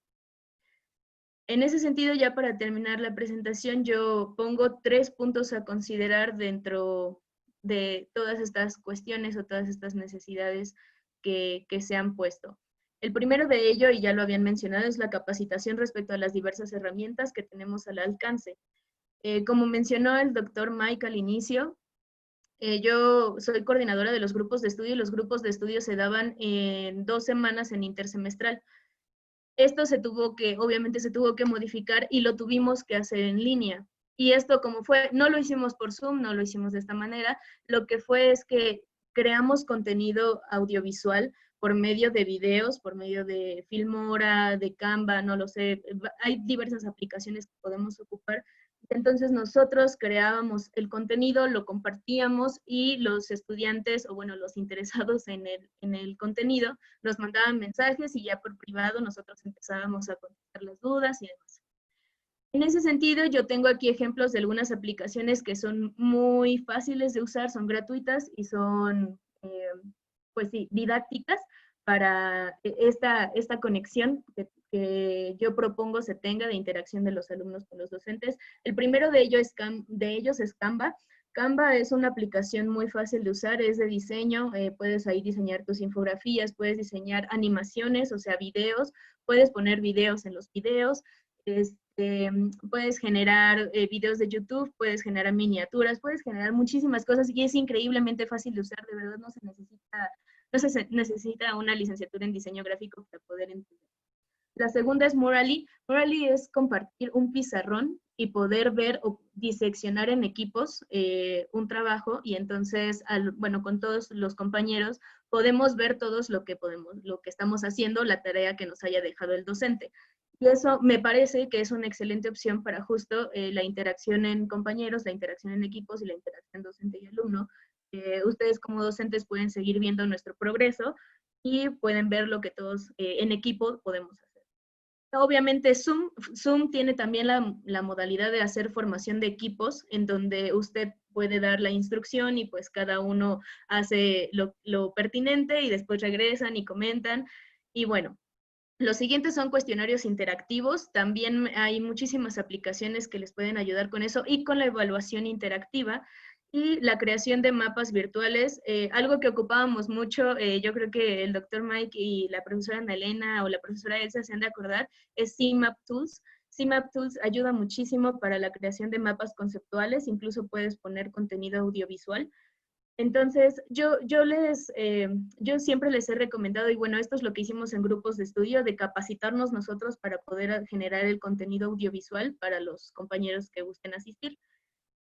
[SPEAKER 5] En ese sentido, ya para terminar la presentación, yo pongo 3 puntos a considerar dentro de todas estas cuestiones o todas estas necesidades que se han puesto. El primero de ello, y ya lo habían mencionado, es la capacitación respecto a las diversas herramientas que tenemos al alcance. Como mencionó el doctor Mike al inicio, yo soy coordinadora de los grupos de estudio, y los grupos de estudio se daban en 2 semanas en intersemestral. Esto obviamente se tuvo que modificar y lo tuvimos que hacer en línea. Y esto como fue, no lo hicimos por Zoom, no lo hicimos de esta manera, lo que fue es que creamos contenido audiovisual por medio de videos, por medio de Filmora, de Canva, no lo sé, hay diversas aplicaciones que podemos ocupar. Entonces nosotros creábamos el contenido, lo compartíamos y los estudiantes, o bueno, los interesados en el contenido, nos mandaban mensajes y ya por privado nosotros empezábamos a contestar las dudas y demás. En ese sentido, yo tengo aquí ejemplos de algunas aplicaciones que son muy fáciles de usar, son gratuitas y son, pues sí, didácticas para esta conexión que yo propongo se tenga de interacción de los alumnos con los docentes. El primero de ellos es Canva. Canva es una aplicación muy fácil de usar, es de diseño, puedes ahí diseñar tus infografías, puedes diseñar animaciones, o sea, videos, puedes poner videos en los videos, puedes generar videos de YouTube, puedes generar miniaturas, puedes generar muchísimas cosas y es increíblemente fácil de usar, de verdad no se necesita una licenciatura en diseño gráfico para poder entender. La segunda es Murally. Murally es compartir un pizarrón y poder ver o diseccionar en equipos un trabajo y entonces, bueno, con todos los compañeros podemos ver todos lo que estamos haciendo, la tarea que nos haya dejado el docente. Y eso me parece que es una excelente opción para justo la interacción en compañeros, la interacción en equipos y la interacción docente y alumno. Ustedes como docentes pueden seguir viendo nuestro progreso y pueden ver lo que todos en equipo podemos hacer. Obviamente Zoom tiene también la modalidad de hacer formación de equipos en donde usted puede dar la instrucción y pues cada uno hace lo pertinente y después regresan y comentan. Y bueno, los siguientes son cuestionarios interactivos. También hay muchísimas aplicaciones que les pueden ayudar con eso y con la evaluación interactiva y la creación de mapas virtuales. Algo que ocupábamos mucho, yo creo que el doctor Mike y la profesora Ana Elena o la profesora Elsa se han de acordar, es CMap Tools. CMap Tools ayuda muchísimo para la creación de mapas conceptuales, incluso puedes poner contenido audiovisual. Entonces, yo siempre les he recomendado, y bueno, esto es lo que hicimos en grupos de estudio, de capacitarnos nosotros para poder generar el contenido audiovisual para los compañeros que gusten asistir.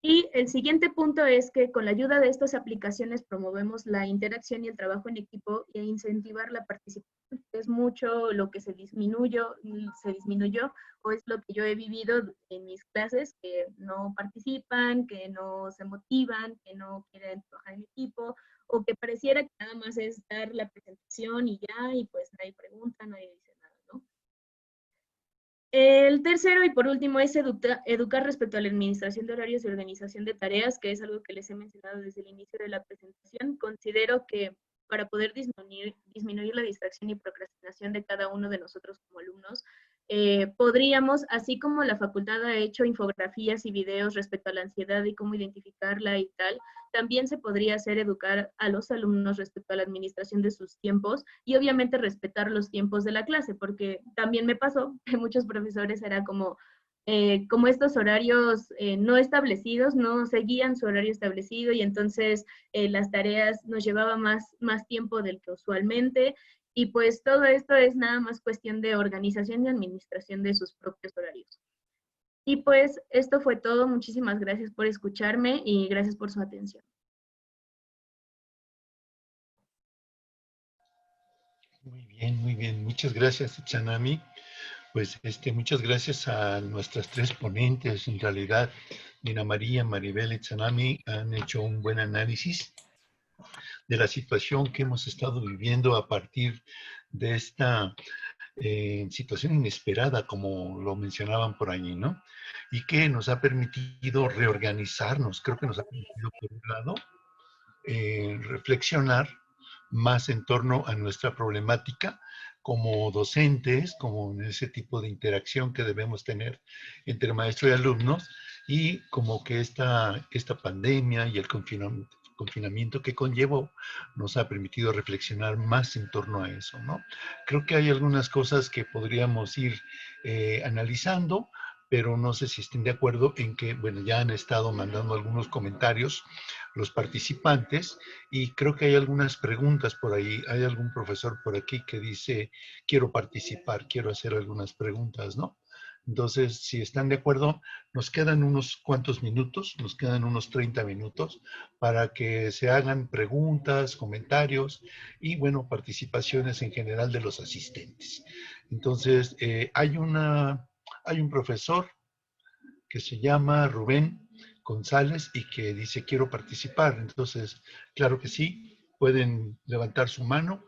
[SPEAKER 5] Y el siguiente punto es que con la ayuda de estas aplicaciones promovemos la interacción y el trabajo en equipo e incentivar la participación. Es mucho lo que se disminuyó o es lo que yo he vivido en mis clases, que no participan, que no se motivan, que no quieren trabajar en equipo, o que pareciera que nada más es dar la presentación y ya, y pues nadie pregunta, nadie dice nada, ¿no? El tercero y por último es educar respecto a la administración de horarios y organización de tareas, que es algo que les he mencionado desde el inicio de la presentación. Considero que para poder disminuir la distracción y procrastinación de cada uno de nosotros como alumnos, podríamos, así como la facultad ha hecho infografías y videos respecto a la ansiedad y cómo identificarla y tal, también se podría hacer educar a los alumnos respecto a la administración de sus tiempos y obviamente respetar los tiempos de la clase, porque también me pasó que muchos profesores era como estos horarios no establecidos, no seguían su horario establecido y entonces las tareas nos llevaban más tiempo del que usualmente. Y pues todo esto es nada más cuestión de organización y administración de sus propios horarios. Y pues esto fue todo. Muchísimas gracias por escucharme y gracias por su atención.
[SPEAKER 2] Muy bien, muy bien. Muchas gracias, Itzanami. Pues muchas gracias a nuestras tres ponentes. En realidad, Dina María, Maribel y Itzanami han hecho un buen análisis de la situación que hemos estado viviendo a partir de esta situación inesperada, como lo mencionaban por allí, ¿no? Y que nos ha permitido reorganizarnos. Creo que nos ha permitido, por un lado, reflexionar más en torno a nuestra problemática como docentes, como en ese tipo de interacción que debemos tener entre maestro y alumnos, y como que esta pandemia y el confinamiento que conllevó nos ha permitido reflexionar más en torno a eso, ¿no? Creo que hay algunas cosas que podríamos ir analizando, pero no sé si estén de acuerdo en que, bueno, ya han estado mandando algunos comentarios los participantes y creo que hay algunas preguntas por ahí. Hay algún profesor por aquí que dice, quiero participar, quiero hacer algunas preguntas, ¿no? Entonces, si están de acuerdo, nos quedan unos cuantos minutos, nos quedan unos 30 minutos para que se hagan preguntas, comentarios y, bueno, participaciones en general de los asistentes. Entonces, hay un profesor que se llama Rubén González y que dice quiero participar. Entonces, claro que sí, pueden levantar su mano.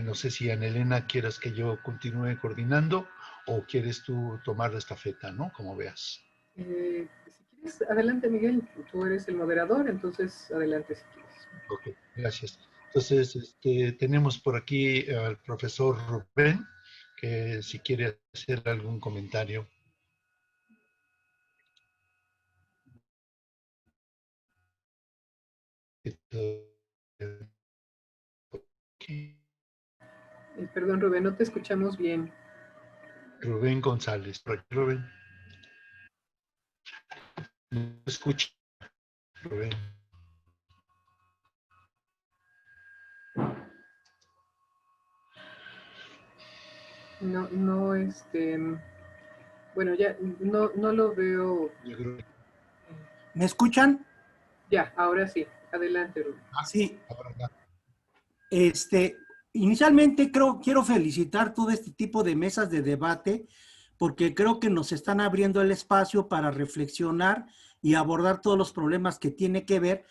[SPEAKER 2] No sé si Ana Elena quieras que yo continúe coordinando o quieres tú tomar la estafeta, ¿no? Como veas.
[SPEAKER 1] Si quieres, adelante Miguel, tú eres el moderador, entonces adelante si quieres.
[SPEAKER 2] Ok, gracias. Entonces, tenemos por aquí al profesor Rubén, que si quiere hacer algún comentario.
[SPEAKER 1] Perdón, Rubén, no te escuchamos bien.
[SPEAKER 2] Rubén González. Por aquí, Rubén. No escucha, Rubén.
[SPEAKER 1] No, bueno, ya no lo veo.
[SPEAKER 6] ¿Me escuchan?
[SPEAKER 1] Ya, ahora sí. Adelante, Rubén.
[SPEAKER 6] Sí. Inicialmente quiero felicitar todo este tipo de mesas de debate porque creo que nos están abriendo el espacio para reflexionar y abordar todos los problemas que tiene que ver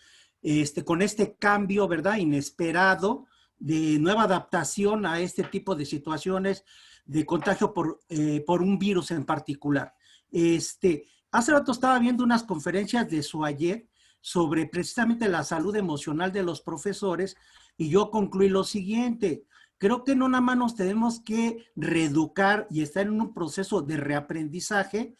[SPEAKER 6] con este cambio, ¿verdad? Inesperado, de nueva adaptación a este tipo de situaciones de contagio por un virus en particular. Hace rato estaba viendo unas conferencias de Suayet sobre precisamente la salud emocional de los profesores y yo concluí lo siguiente. Creo que no nada más nos tenemos que reeducar y estar en un proceso de reaprendizaje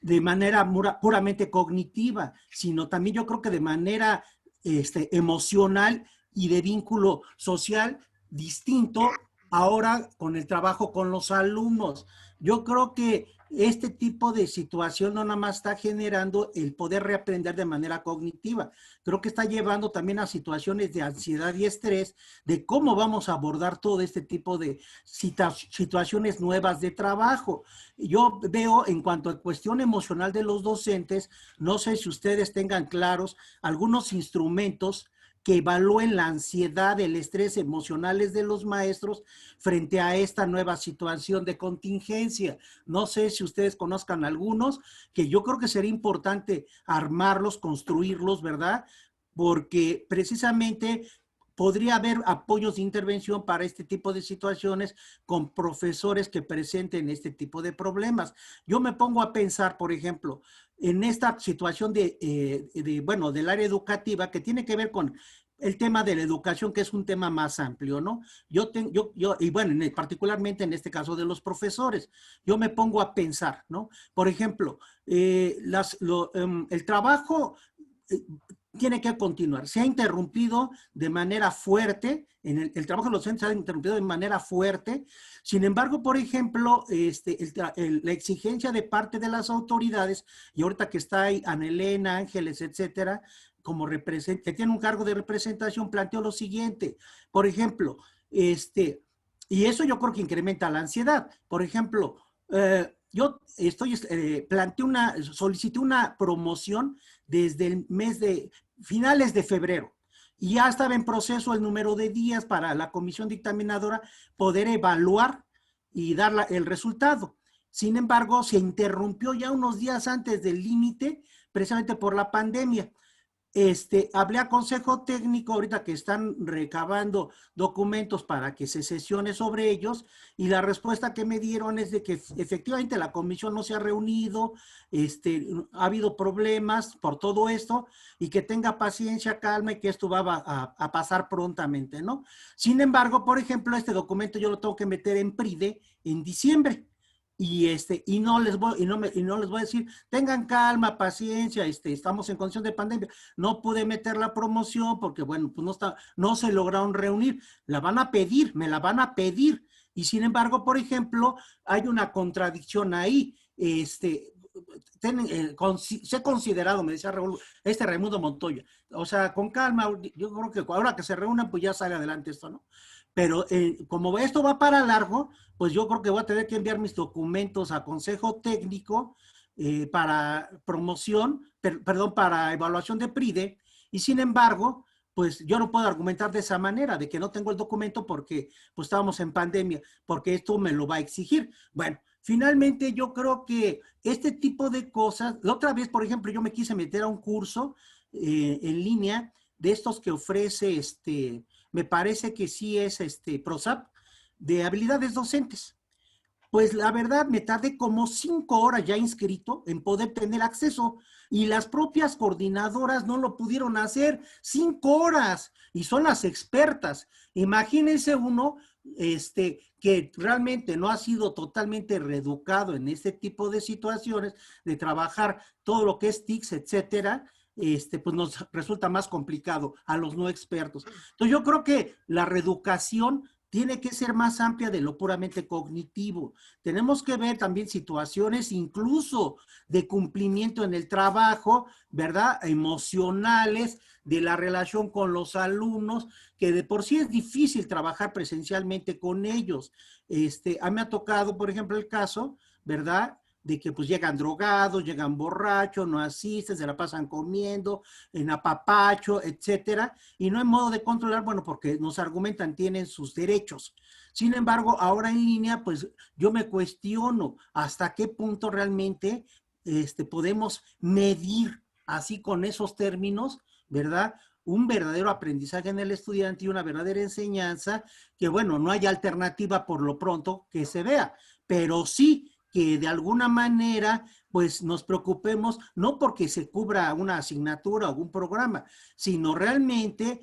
[SPEAKER 6] de manera puramente cognitiva, sino también yo creo que de manera emocional y de vínculo social distinto ahora con el trabajo con los alumnos. Yo creo que este tipo de situación no nada más está generando el poder reaprender de manera cognitiva, creo que está llevando también a situaciones de ansiedad y estrés, de cómo vamos a abordar todo este tipo de situaciones nuevas de trabajo. Yo veo en cuanto a cuestión emocional de los docentes, no sé si ustedes tengan claros algunos instrumentos que evalúen la ansiedad, el estrés emocionales de los maestros frente a esta nueva situación de contingencia. No sé si ustedes conozcan algunos, que yo creo que sería importante armarlos, construirlos, ¿verdad? Porque precisamente podría haber apoyos de intervención para este tipo de situaciones con profesores que presenten este tipo de problemas. Yo me pongo a pensar, por ejemplo, en esta situación del área educativa que tiene que ver con el tema de la educación, que es un tema más amplio, ¿no? Y bueno, particularmente en este caso de los profesores, yo me pongo a pensar, ¿no? Por ejemplo, el trabajo tiene que continuar. Se ha interrumpido de manera fuerte, el trabajo de los docentes se ha interrumpido de manera fuerte. Sin embargo, por ejemplo, la exigencia de parte de las autoridades, y ahorita que está ahí Ana Elena, Ángeles, etcétera, que tiene un cargo de representación, planteó lo siguiente. Por ejemplo, y eso yo creo que incrementa la ansiedad. Por ejemplo, yo solicité una promoción desde el mes de finales de febrero y ya estaba en proceso el número de días para la comisión dictaminadora poder evaluar y dar el resultado. Sin embargo, se interrumpió ya unos días antes del límite precisamente por la pandemia. Hablé a Consejo Técnico ahorita que están recabando documentos para que se sesione sobre ellos y la respuesta que me dieron es de que efectivamente la comisión no se ha reunido, ha habido problemas por todo esto y que tenga paciencia, calma y que esto va a pasar prontamente, ¿no? Sin embargo, por ejemplo, este documento yo lo tengo que meter en PRIDE en diciembre. Y no les voy a decir, tengan calma, paciencia, estamos en condición de pandemia. No pude meter la promoción porque, bueno, pues no se lograron reunir. La van a pedir, me la van a pedir. Y sin embargo, por ejemplo, hay una contradicción ahí. Se ha considerado, me decía Raimundo Montoya, o sea, con calma, yo creo que ahora que se reúnan, pues ya sale adelante esto, ¿no? Pero como esto va para largo, pues yo creo que voy a tener que enviar mis documentos a Consejo Técnico para promoción, para evaluación de PRIDE, y sin embargo, pues yo no puedo argumentar de esa manera, de que no tengo el documento porque pues estábamos en pandemia, porque esto me lo va a exigir. Bueno, finalmente yo creo que este tipo de cosas, la otra vez, por ejemplo, yo me quise meter a un curso en línea de estos que ofrece me parece que sí es PROSAP, de habilidades docentes. Pues la verdad me tardé como 5 horas ya inscrito en poder tener acceso y las propias coordinadoras no lo pudieron hacer. 5 horas y son las expertas. Imagínense uno que realmente no ha sido totalmente reeducado en este tipo de situaciones, de trabajar todo lo que es TICS, etcétera, pues nos resulta más complicado a los no expertos. Entonces yo creo que la reeducación tiene que ser más amplia de lo puramente cognitivo. Tenemos que ver también situaciones incluso de cumplimiento en el trabajo, ¿verdad? Emocionales, de la relación con los alumnos, que de por sí es difícil trabajar presencialmente con ellos. A mí me ha tocado, por ejemplo, el caso, ¿verdad?, de que pues llegan drogados, llegan borrachos, no asisten, se la pasan comiendo, en apapacho, etcétera, y no hay modo de controlar, bueno, porque nos argumentan, tienen sus derechos. Sin embargo, ahora en línea, pues yo me cuestiono hasta qué punto realmente podemos medir así con esos términos, ¿verdad?, un verdadero aprendizaje en el estudiante y una verdadera enseñanza, que bueno, no hay alternativa por lo pronto que se vea, pero sí que de alguna manera pues nos preocupemos, no porque se cubra una asignatura o un programa, sino realmente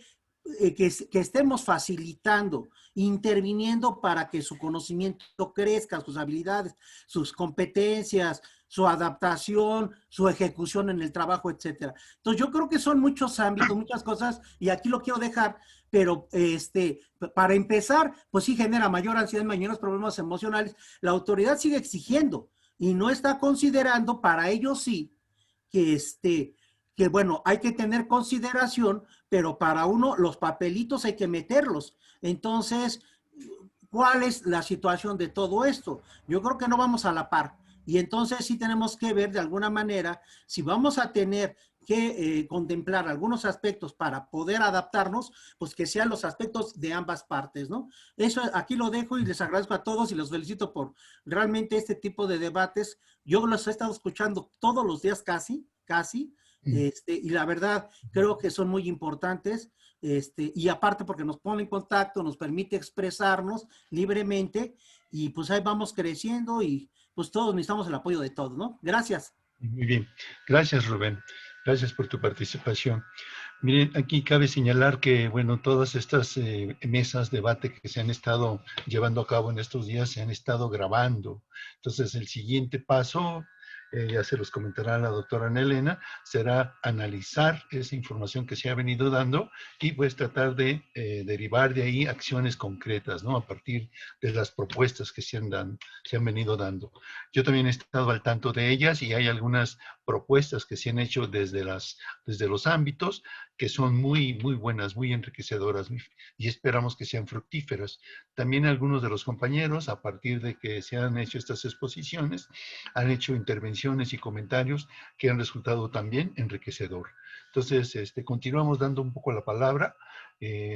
[SPEAKER 6] que estemos facilitando, interviniendo para que su conocimiento crezca, sus habilidades, sus competencias, su adaptación, su ejecución en el trabajo, etcétera. Entonces yo creo que son muchos ámbitos, muchas cosas, y aquí lo quiero dejar, pero para empezar, pues sí genera mayor ansiedad, mayores problemas emocionales. La autoridad sigue exigiendo y no está considerando, para ellos sí, que bueno, hay que tener consideración, pero para uno los papelitos hay que meterlos. Entonces, ¿cuál es la situación de todo esto? Yo creo que no vamos a la par. Y entonces sí tenemos que ver de alguna manera si vamos a tener que contemplar algunos aspectos para poder adaptarnos, pues que sean los aspectos de ambas partes, ¿no? Eso aquí lo dejo y les agradezco a todos y los felicito por realmente este tipo de debates. Yo los he estado escuchando todos los días casi, y la verdad creo que son muy importantes. Y aparte porque nos pone en contacto, nos permite expresarnos libremente y pues ahí vamos creciendo y pues todos necesitamos el apoyo de todos, ¿no? Gracias.
[SPEAKER 2] Muy bien. Gracias, Rubén. Gracias por tu participación. Miren, aquí cabe señalar que, bueno, todas estas mesas, debate que se han estado llevando a cabo en estos días, se han estado grabando. Entonces, el siguiente paso, ya se los comentará la doctora Ana Elena, será analizar esa información que se ha venido dando y pues tratar de derivar de ahí acciones concretas, ¿no? A partir de las propuestas que se han venido dando. Yo también he estado al tanto de ellas y hay algunas propuestas que se han hecho desde los ámbitos que son muy, muy buenas, muy enriquecedoras y esperamos que sean fructíferas. También algunos de los compañeros, a partir de que se han hecho estas exposiciones, han hecho intervenciones y comentarios que han resultado también enriquecedor. Entonces, continuamos dando un poco la palabra.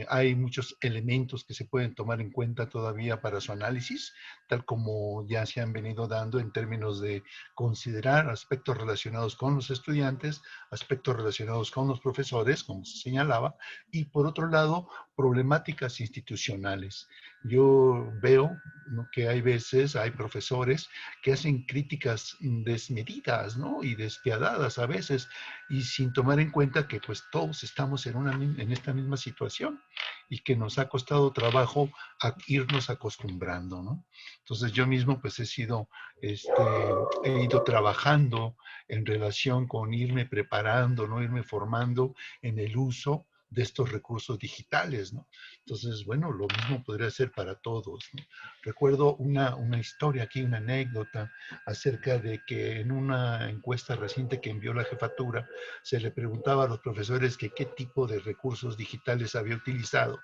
[SPEAKER 2] Hay muchos elementos que se pueden tomar en cuenta todavía para su análisis, tal como ya se han venido dando en términos de considerar aspectos relacionados con los estudiantes, aspectos relacionados con los profesores, como se señalaba, y por otro lado, problemáticas institucionales. Yo veo, ¿no?, que hay veces, hay profesores que hacen críticas desmedidas, ¿no?, y despiadadas a veces, y sin tomar en cuenta que pues todos estamos en esta misma situación y que nos ha costado trabajo irnos acostumbrando, ¿no? Entonces yo mismo pues he ido trabajando en relación con irme preparando, ¿no?, irme formando en el uso de estos recursos digitales, ¿no? Entonces, bueno, lo mismo podría ser para todos, ¿no? Recuerdo una historia aquí, una anécdota acerca de que en una encuesta reciente que envió la jefatura, se le preguntaba a los profesores que qué tipo de recursos digitales había utilizado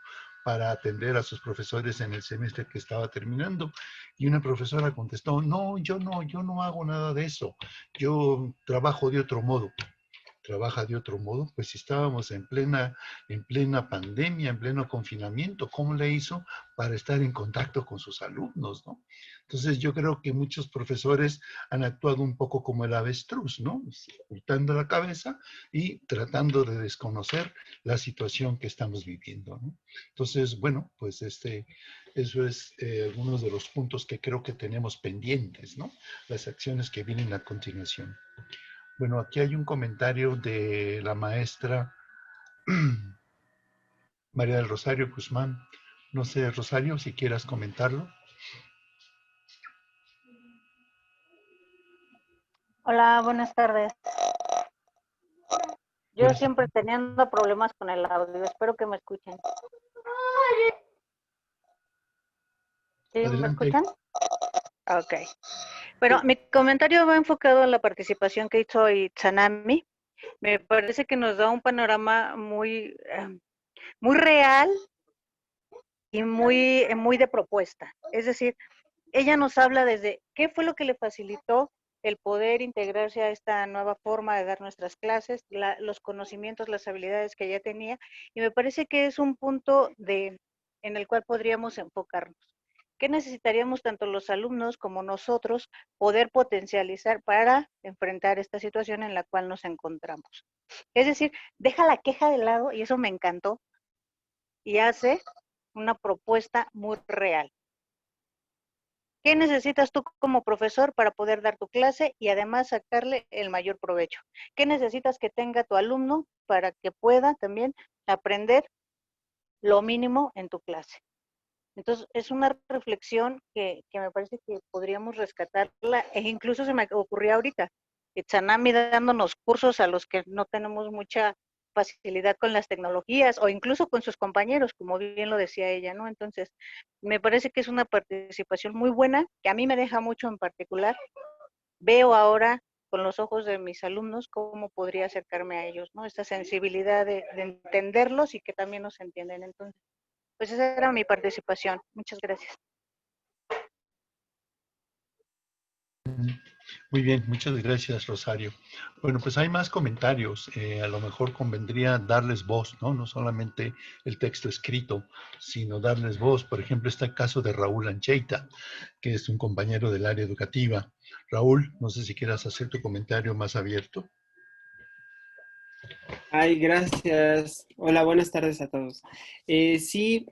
[SPEAKER 2] para atender a sus profesores en el semestre que estaba terminando. Y una profesora contestó, no, yo no hago nada de eso, yo trabajo de otro modo. Trabaja de otro modo, pues si estábamos en plena pandemia, en pleno confinamiento, ¿cómo le hizo para estar en contacto con sus alumnos, ¿no? Entonces yo creo que muchos profesores han actuado un poco como el avestruz, ¿no? Ocultando la cabeza y tratando de desconocer la situación que estamos viviendo, ¿no? Entonces, bueno, pues eso es algunos de los puntos que creo que tenemos pendientes, ¿no? Las acciones que vienen a continuación. Bueno, aquí hay un comentario de la maestra María del Rosario Guzmán. No sé, Rosario, si quieras comentarlo.
[SPEAKER 7] Hola, buenas tardes. Yo
[SPEAKER 2] Buenas
[SPEAKER 7] siempre
[SPEAKER 2] tardes.
[SPEAKER 7] teniendo problemas con el audio, espero que me escuchen. ¿Sí me
[SPEAKER 2] Adelante.
[SPEAKER 7] escuchan? Ok. Bueno, mi comentario va enfocado en la participación que hizo Itsanami. Me parece que nos da un panorama muy real y muy de propuesta. Es decir, ella nos habla desde qué fue lo que le facilitó el poder integrarse a esta nueva forma de dar nuestras clases, los conocimientos, las habilidades que ella tenía, y me parece que es un punto en el cual podríamos enfocarnos. ¿Qué necesitaríamos tanto los alumnos como nosotros poder potencializar para enfrentar esta situación en la cual nos encontramos? Es decir, deja la queja de lado, y eso me encantó, y hace una propuesta muy real. ¿Qué necesitas tú como profesor para poder dar tu clase y además sacarle el mayor provecho? ¿Qué necesitas que tenga tu alumno para que pueda también aprender lo mínimo en tu clase? Entonces, es una reflexión que me parece que podríamos rescatarla, e incluso se me ocurrió ahorita, Tsanami dándonos cursos a los que no tenemos mucha facilidad con las tecnologías o incluso con sus compañeros, como bien lo decía ella, ¿no? Entonces, me parece que es una participación muy buena, que a mí me deja mucho en particular. Veo ahora con los ojos de mis alumnos cómo podría acercarme a ellos, ¿no? Esta sensibilidad de entenderlos y que también nos entienden. Entonces, pues esa era mi participación. Muchas gracias.
[SPEAKER 2] Muy bien, muchas gracias, Rosario. Bueno, pues hay más comentarios. A lo mejor convendría darles voz, ¿no? No solamente el texto escrito, sino darles voz. Por ejemplo, está el caso de Raúl Ancheita, que es un compañero del área educativa. Raúl, no sé si quieras hacer tu comentario más abierto.
[SPEAKER 8] Ay, gracias. Hola, buenas tardes a todos. Sí,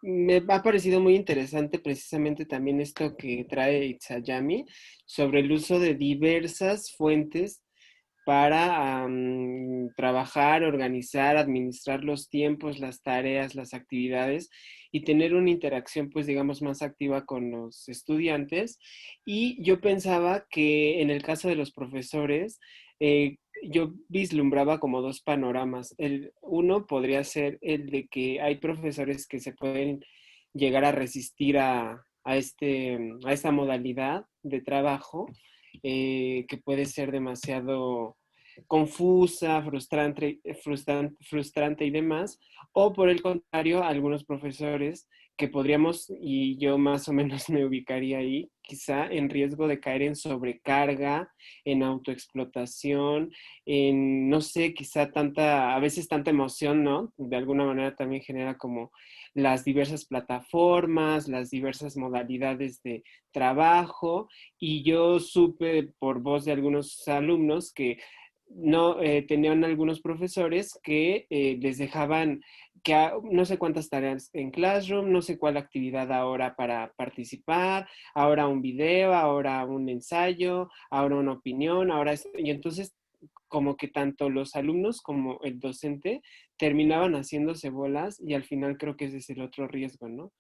[SPEAKER 8] me ha parecido muy interesante precisamente también esto que trae Itzayami sobre el uso de diversas fuentes para trabajar, organizar, administrar los tiempos, las tareas, las actividades y tener una interacción, pues digamos, más activa con los estudiantes. Y yo pensaba que en el caso de los profesores, yo vislumbraba como dos panoramas. El uno podría ser el de que hay profesores que se pueden llegar a resistir a esta modalidad de trabajo, que puede ser demasiado confusa, frustrante y demás, o por el contrario, algunos profesores que podríamos, y yo más o menos me ubicaría ahí, quizá en riesgo de caer en sobrecarga, en autoexplotación, en, no sé, quizá a veces tanta emoción, ¿no? De alguna manera también genera como las diversas plataformas, las diversas modalidades de trabajo, y yo supe por voz de algunos alumnos que no tenían algunos profesores que les dejaban que no sé cuántas tareas en Classroom, no sé cuál actividad ahora para participar, ahora un video, ahora un ensayo, ahora una opinión, ahora esto. Y entonces como que tanto los alumnos como el docente terminaban haciéndose bolas, y al final creo que ese es el otro riesgo, ¿no?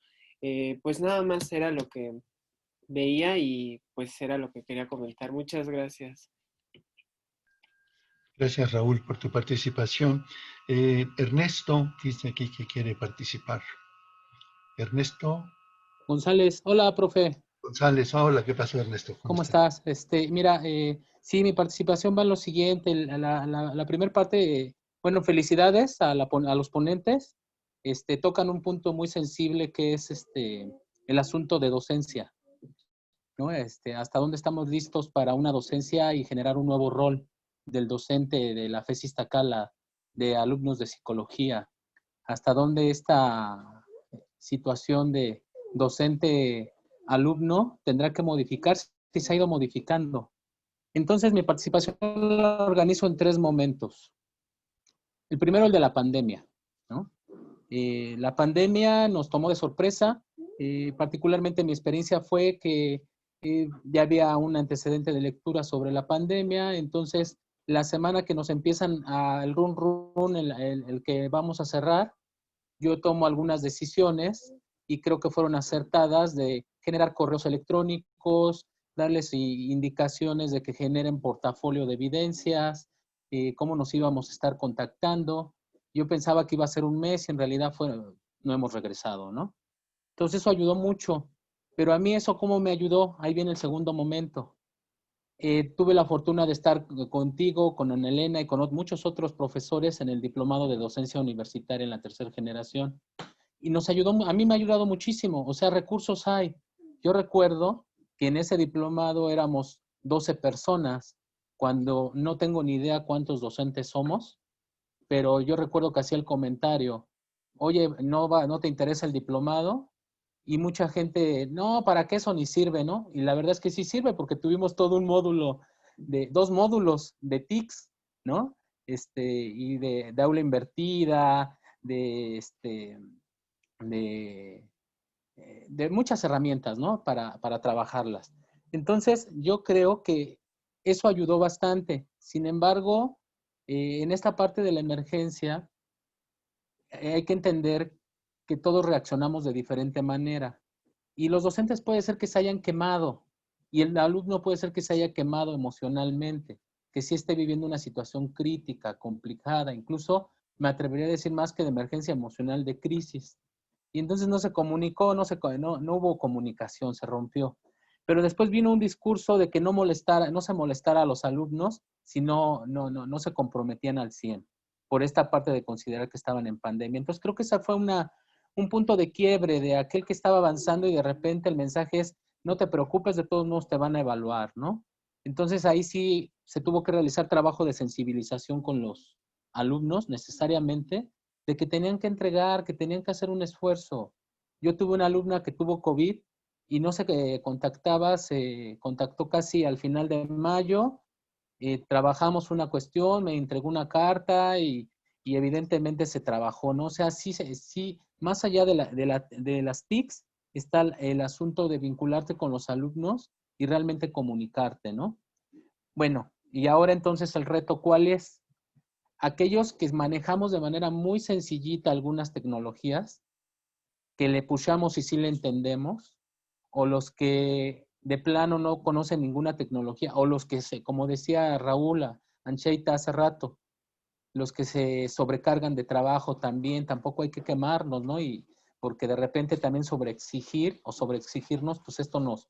[SPEAKER 8] Pues nada más era lo que veía y pues era lo que quería comentar. Muchas gracias.
[SPEAKER 2] Gracias, Raúl, por tu participación. Ernesto dice aquí que quiere participar. Ernesto
[SPEAKER 9] González, hola, profe.
[SPEAKER 2] González, hola, ¿qué pasó, Ernesto?
[SPEAKER 9] ¿Cómo estás? Mira, sí, mi participación va en lo siguiente. La primera parte, bueno, felicidades a los ponentes. Tocan un punto muy sensible que es el asunto de docencia, ¿no? Hasta dónde estamos listos para una docencia y generar un nuevo rol del docente de la FES Iztacala, de alumnos de psicología. Hasta dónde esta situación de docente-alumno tendrá que modificarse y se ha ido modificando. Entonces, mi participación la organizo en 3 momentos. El primero, el de la pandemia, ¿no? La pandemia nos tomó de sorpresa. Particularmente mi experiencia fue que ya había un antecedente de lectura sobre la pandemia. Entonces, la semana que nos empiezan el run, el que vamos a cerrar, yo tomo algunas decisiones y creo que fueron acertadas de generar correos electrónicos, darles indicaciones de que generen portafolio de evidencias, cómo nos íbamos a estar contactando. Yo pensaba que iba a ser un mes y en realidad no hemos regresado, ¿no? Entonces eso ayudó mucho, pero a mí eso cómo me ayudó, ahí viene el segundo momento. Tuve la fortuna de estar contigo, con Ana Elena y con muchos otros profesores en el diplomado de docencia universitaria en la 3ª generación. Y nos ayudó, a mí me ha ayudado muchísimo, o sea, recursos hay. Yo recuerdo que en ese diplomado éramos 12 personas, cuando no tengo ni idea cuántos docentes somos, pero yo recuerdo que hacía el comentario, oye, ¿no te interesa el diplomado? Y mucha gente, no, ¿para qué eso ni sirve, no? Y la verdad es que sí sirve porque tuvimos todo un módulo, dos módulos de TICS, ¿no? Y de aula invertida, de muchas herramientas, ¿no? Para trabajarlas. Entonces, yo creo que eso ayudó bastante. Sin embargo, en esta parte de la emergencia, hay que entender que todos reaccionamos de diferente manera. Y los docentes puede ser que se hayan quemado y el alumno puede ser que se haya quemado emocionalmente, que sí esté viviendo una situación crítica, complicada, incluso me atrevería a decir más que de emergencia emocional, de crisis. Y entonces no se comunicó, no hubo comunicación, se rompió. Pero después vino un discurso de que no se molestara a los alumnos si no se comprometían al 100, por esta parte de considerar que estaban en pandemia. Entonces creo que esa fue un punto de quiebre de aquel que estaba avanzando y de repente el mensaje es, no te preocupes, de todos modos te van a evaluar, ¿no? Entonces ahí sí se tuvo que realizar trabajo de sensibilización con los alumnos necesariamente, de que tenían que entregar, que tenían que hacer un esfuerzo. Yo tuve una alumna que tuvo COVID y no se contactaba, se contactó casi al final de mayo, trabajamos una cuestión, me entregó una carta y evidentemente se trabajó, ¿no? O sea, sí, más allá de las TICs, está el asunto de vincularte con los alumnos y realmente comunicarte, ¿no? Bueno, y ahora entonces el reto, ¿cuál es? Aquellos que manejamos de manera muy sencillita algunas tecnologías, que le pushamos y sí le entendemos, o los que de plano no conocen ninguna tecnología, o los que como decía Raúl Ancheita hace rato, los que se sobrecargan de trabajo también, tampoco hay que quemarnos, ¿no? Y porque de repente también sobreexigir o sobreexigirnos, pues esto nos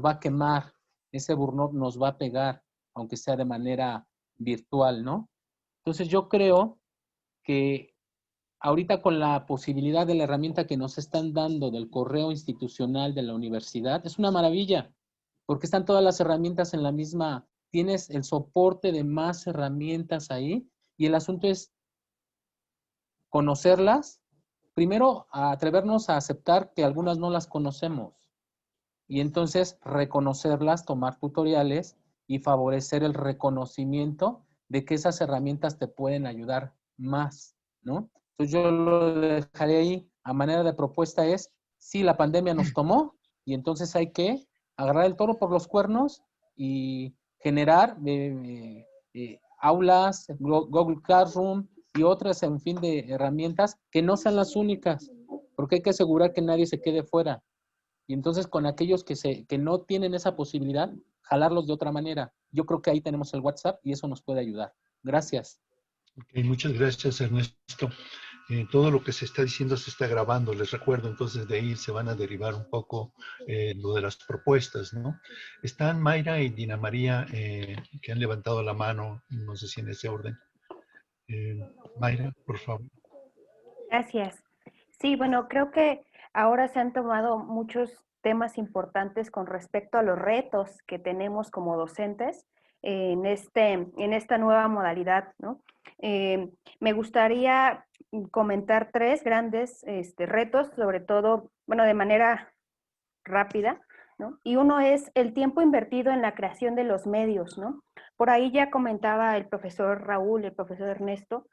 [SPEAKER 9] va a quemar, ese burnout nos va a pegar, aunque sea de manera virtual, ¿no? Entonces yo creo que ahorita con la posibilidad de la herramienta que nos están dando del correo institucional de la universidad, es una maravilla, porque están todas las herramientas en la misma, tienes el soporte de más herramientas ahí, y el asunto es conocerlas, primero atrevernos a aceptar que algunas no las conocemos, y entonces reconocerlas, tomar tutoriales y favorecer el reconocimiento de que esas herramientas te pueden ayudar más, ¿no? Entonces yo lo dejaré ahí. A manera de propuesta es, sí, la pandemia nos tomó y entonces hay que agarrar el toro por los cuernos y generar aulas, Google Classroom y otras, en fin, de herramientas que no sean las únicas, porque hay que asegurar que nadie se quede fuera. Y entonces con aquellos que no tienen esa posibilidad, jalarlos de otra manera. Yo creo que ahí tenemos el WhatsApp y eso nos puede ayudar. Gracias.
[SPEAKER 2] Okay, muchas gracias, Ernesto. Todo lo que se está diciendo se está grabando, les recuerdo, entonces de ahí se van a derivar un poco lo de las propuestas, ¿no? Están Mayra y Dina María que han levantado la mano, no sé si en ese orden. Mayra, por favor.
[SPEAKER 10] Gracias. Sí, bueno, creo que ahora se han tomado muchos temas importantes con respecto a los retos que tenemos como docentes en esta nueva modalidad, ¿no? Me gustaría comentar tres grandes retos, sobre todo, bueno, de manera rápida, ¿no? Y uno es el tiempo invertido en la creación de los medios, ¿no? Por ahí ya comentaba el profesor Raúl, el profesor Ernesto,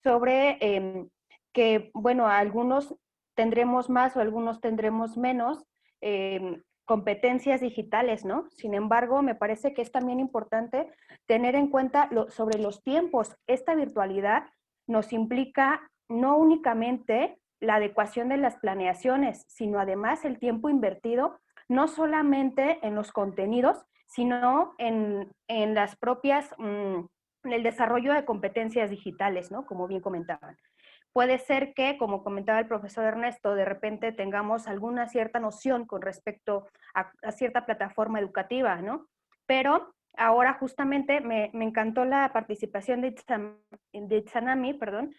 [SPEAKER 10] sobre que, bueno, algunos tendremos más o algunos tendremos menos competencias digitales, ¿no? Sin embargo, me parece que es también importante tener en cuenta sobre los tiempos. Esta virtualidad nos implica no únicamente la adecuación de las planeaciones, sino además el tiempo invertido, no solamente en los contenidos, sino en las propias, en el desarrollo de competencias digitales, ¿no? Como bien comentaban. Puede ser que, como comentaba el profesor Ernesto, de repente tengamos alguna cierta noción con respecto a cierta plataforma educativa, ¿no? Pero ahora justamente me encantó la participación de Itzanami, perdón,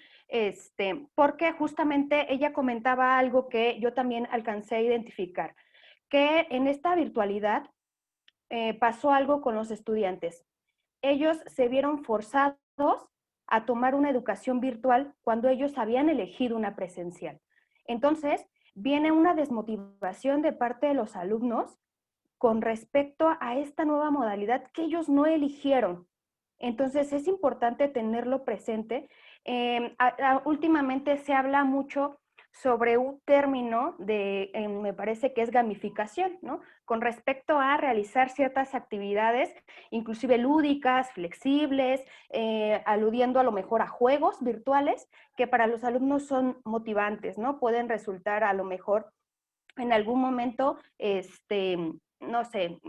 [SPEAKER 10] porque justamente ella comentaba algo que yo también alcancé a identificar, que en esta virtualidad pasó algo con los estudiantes. Ellos se vieron forzados a tomar una educación virtual cuando ellos habían elegido una presencial. Entonces, viene una desmotivación de parte de los alumnos con respecto a esta nueva modalidad que ellos no eligieron. Entonces es importante tenerlo presente. Últimamente se habla mucho sobre un término me parece que es gamificación, ¿no? Con respecto a realizar ciertas actividades, inclusive lúdicas, flexibles, aludiendo a lo mejor a juegos virtuales que para los alumnos son motivantes, ¿no? Pueden resultar a lo mejor en algún momento, no sé,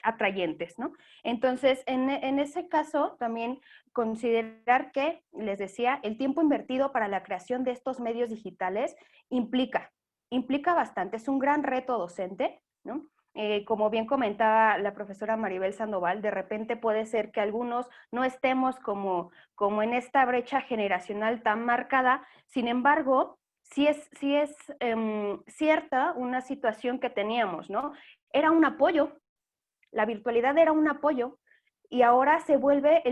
[SPEAKER 10] atrayentes, ¿no? Entonces, en ese caso, también considerar que, les decía, el tiempo invertido para la creación de estos medios digitales implica bastante, es un gran reto docente, ¿no? Como bien comentaba la profesora Maribel Sandoval, de repente puede ser que algunos no estemos como en esta brecha generacional tan marcada, sin embargo, sí es cierta una situación que teníamos, ¿no? Era un apoyo, la virtualidad era un apoyo y ahora se vuelve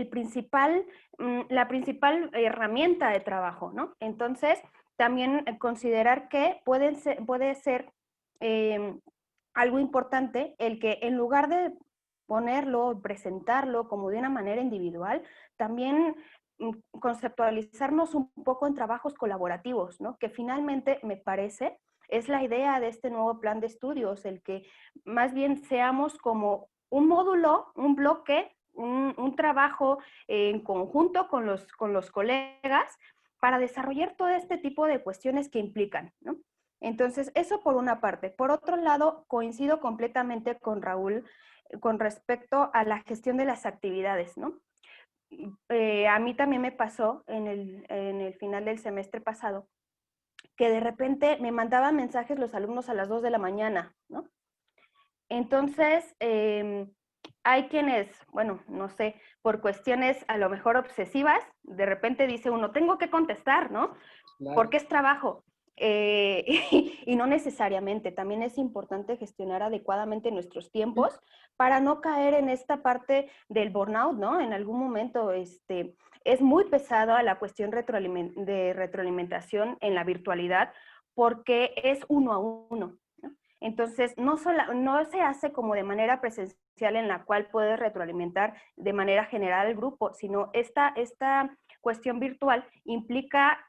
[SPEAKER 10] la principal herramienta de trabajo, ¿no? Entonces, también considerar que puede ser algo importante el que en lugar de ponerlo, presentarlo como de una manera individual, también conceptualizarnos un poco en trabajos colaborativos, ¿no? Que finalmente, me parece, es la idea de este nuevo plan de estudios, el que más bien seamos como un módulo, un bloque, un trabajo en conjunto con los colegas para desarrollar todo este tipo de cuestiones que implican, ¿no? Entonces, eso por una parte. Por otro lado, coincido completamente con Raúl con respecto a la gestión de las actividades, ¿no? A mí también me pasó en el final del semestre pasado que de repente me mandaban mensajes los alumnos a las 2 de la mañana, ¿no? Entonces, hay quienes, bueno, no sé, por cuestiones a lo mejor obsesivas, de repente dice uno, tengo que contestar, ¿no?
[SPEAKER 8] Claro.
[SPEAKER 10] Porque es trabajo. Y no necesariamente, también es importante gestionar adecuadamente nuestros tiempos para no caer en esta parte del burnout, ¿no? En algún momento es muy pesado la cuestión de retroalimentación en la virtualidad porque es uno a uno, ¿no? Entonces, no se hace como de manera presencial en la cual puedes retroalimentar de manera general al grupo, sino esta cuestión virtual implica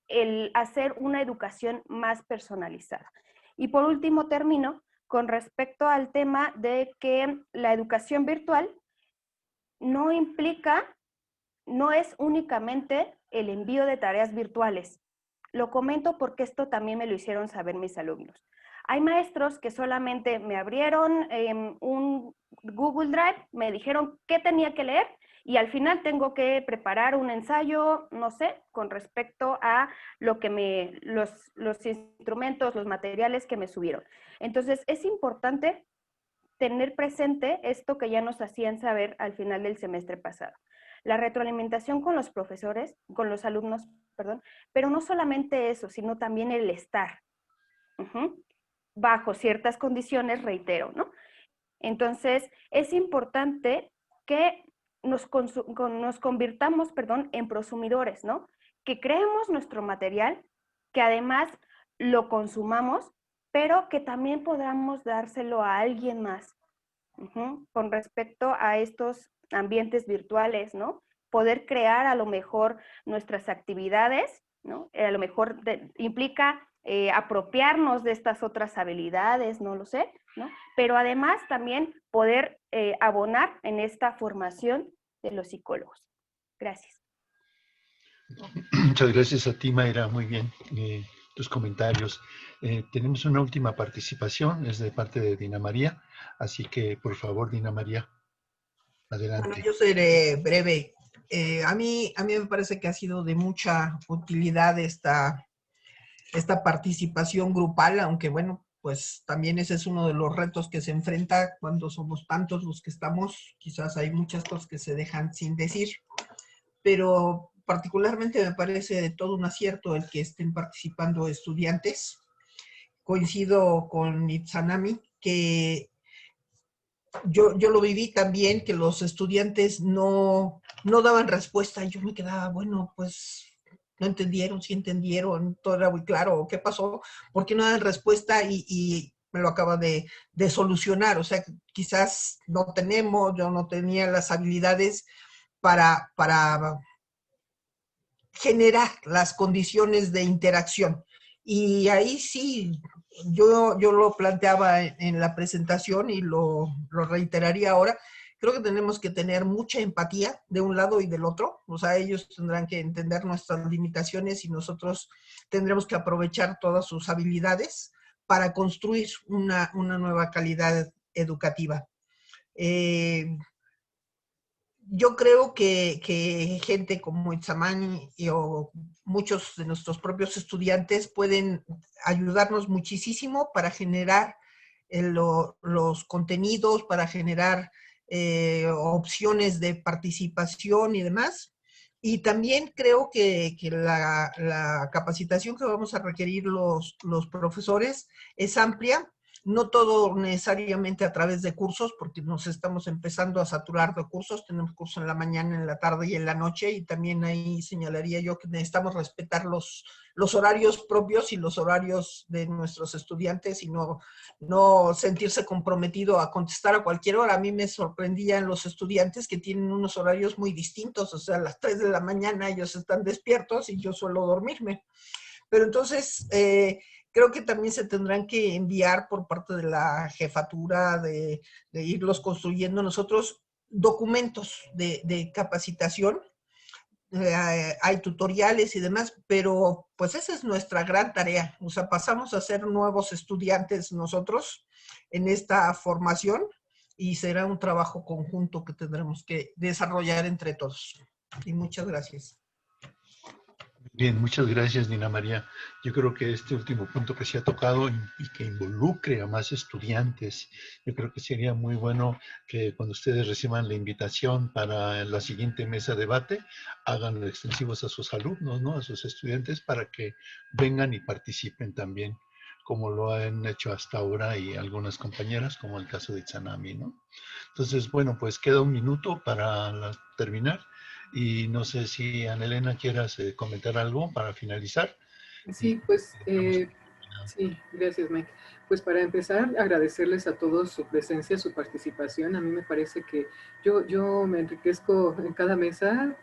[SPEAKER 10] el hacer una educación más personalizada. Y por último termino con respecto al tema de que la educación virtual no es únicamente el envío de tareas virtuales. Lo comento porque esto también me lo hicieron saber mis alumnos. Hay maestros que solamente me abrieron un Google Drive, me dijeron qué tenía que leer y al final tengo que preparar un ensayo, no sé, con respecto a lo que los instrumentos, los materiales que me subieron. Entonces, es importante tener presente esto que ya nos hacían saber al final del semestre pasado. La retroalimentación con los profesores, con los alumnos, perdón, pero no solamente eso, sino también el estar. Bajo ciertas condiciones, reitero, ¿no? Entonces, es importante que nos convirtamos, en prosumidores, ¿no? Que creemos nuestro material, que además lo consumamos, pero que también podamos dárselo a alguien más. Con respecto a estos ambientes virtuales, ¿no? Poder crear a lo mejor nuestras actividades, ¿no? A lo mejor implica apropiarnos de estas otras habilidades, no lo sé, ¿no? Pero además también poder abonar en esta formación de los psicólogos. Gracias.
[SPEAKER 2] Muchas gracias a ti, Mayra. Muy bien tus comentarios. Tenemos una última participación, es de parte de Dina María. Así que, por favor, Dina María, adelante.
[SPEAKER 3] Bueno, yo seré breve. A mí me parece que ha sido de mucha utilidad esta participación grupal, aunque bueno, pues también ese es uno de los retos que se enfrenta cuando somos tantos los que estamos. Quizás hay muchas cosas que se dejan sin decir, pero particularmente me parece de todo un acierto el que estén participando estudiantes. Coincido con Itsanami que yo lo viví también, que los estudiantes no daban respuesta y yo me quedaba, bueno, pues no entendieron, sí entendieron, todo era muy claro, ¿qué pasó? ¿Por qué no dan respuesta? Y me lo acaba de solucionar, o sea, quizás no tenemos, yo no tenía las habilidades para generar las condiciones de interacción. Y ahí sí, yo lo planteaba en la presentación y lo reiteraría ahora. Creo que tenemos que tener mucha empatía de un lado y del otro. O sea, ellos tendrán que entender nuestras limitaciones y nosotros tendremos que aprovechar todas sus habilidades para construir una nueva calidad educativa. Yo creo que gente como Itzamani o muchos de nuestros propios estudiantes pueden ayudarnos muchísimo para generar los contenidos, para generar opciones de participación y demás. Y también creo que la capacitación que vamos a requerir los profesores es amplia. No todo necesariamente a través de cursos, porque nos estamos empezando a saturar de cursos. Tenemos cursos en la mañana, en la tarde y en la noche, y también ahí señalaría yo que necesitamos respetar los horarios propios y los horarios de nuestros estudiantes y no sentirse comprometido a contestar a cualquier hora. A mí me sorprendían los estudiantes que tienen unos horarios muy distintos, o sea, a las 3 de la mañana ellos están despiertos y yo suelo dormirme. Pero entonces, creo que también se tendrán que enviar por parte de la jefatura de irlos construyendo nosotros documentos de capacitación. Hay tutoriales y demás, pero pues esa es nuestra gran tarea. O sea, pasamos a ser nuevos estudiantes nosotros en esta formación y será un trabajo conjunto que tendremos que desarrollar entre todos. Y muchas gracias.
[SPEAKER 2] Bien, muchas gracias, Dina María. Yo creo que este último punto que se ha tocado y que involucre a más estudiantes, yo creo que sería muy bueno que cuando ustedes reciban la invitación para la siguiente mesa de debate, hagan extensivos a sus alumnos, ¿no? A sus estudiantes para que vengan y participen también, como lo han hecho hasta ahora y algunas compañeras, como el caso de Itzanami, ¿no? Entonces, bueno, pues queda un minuto para terminar. Y no sé si, Ana Elena, quieras comentar algo para finalizar.
[SPEAKER 1] Sí, pues, sí, gracias, Mike. Pues para empezar, agradecerles a todos su presencia, su participación. A mí me parece que yo me enriquezco en cada mesa.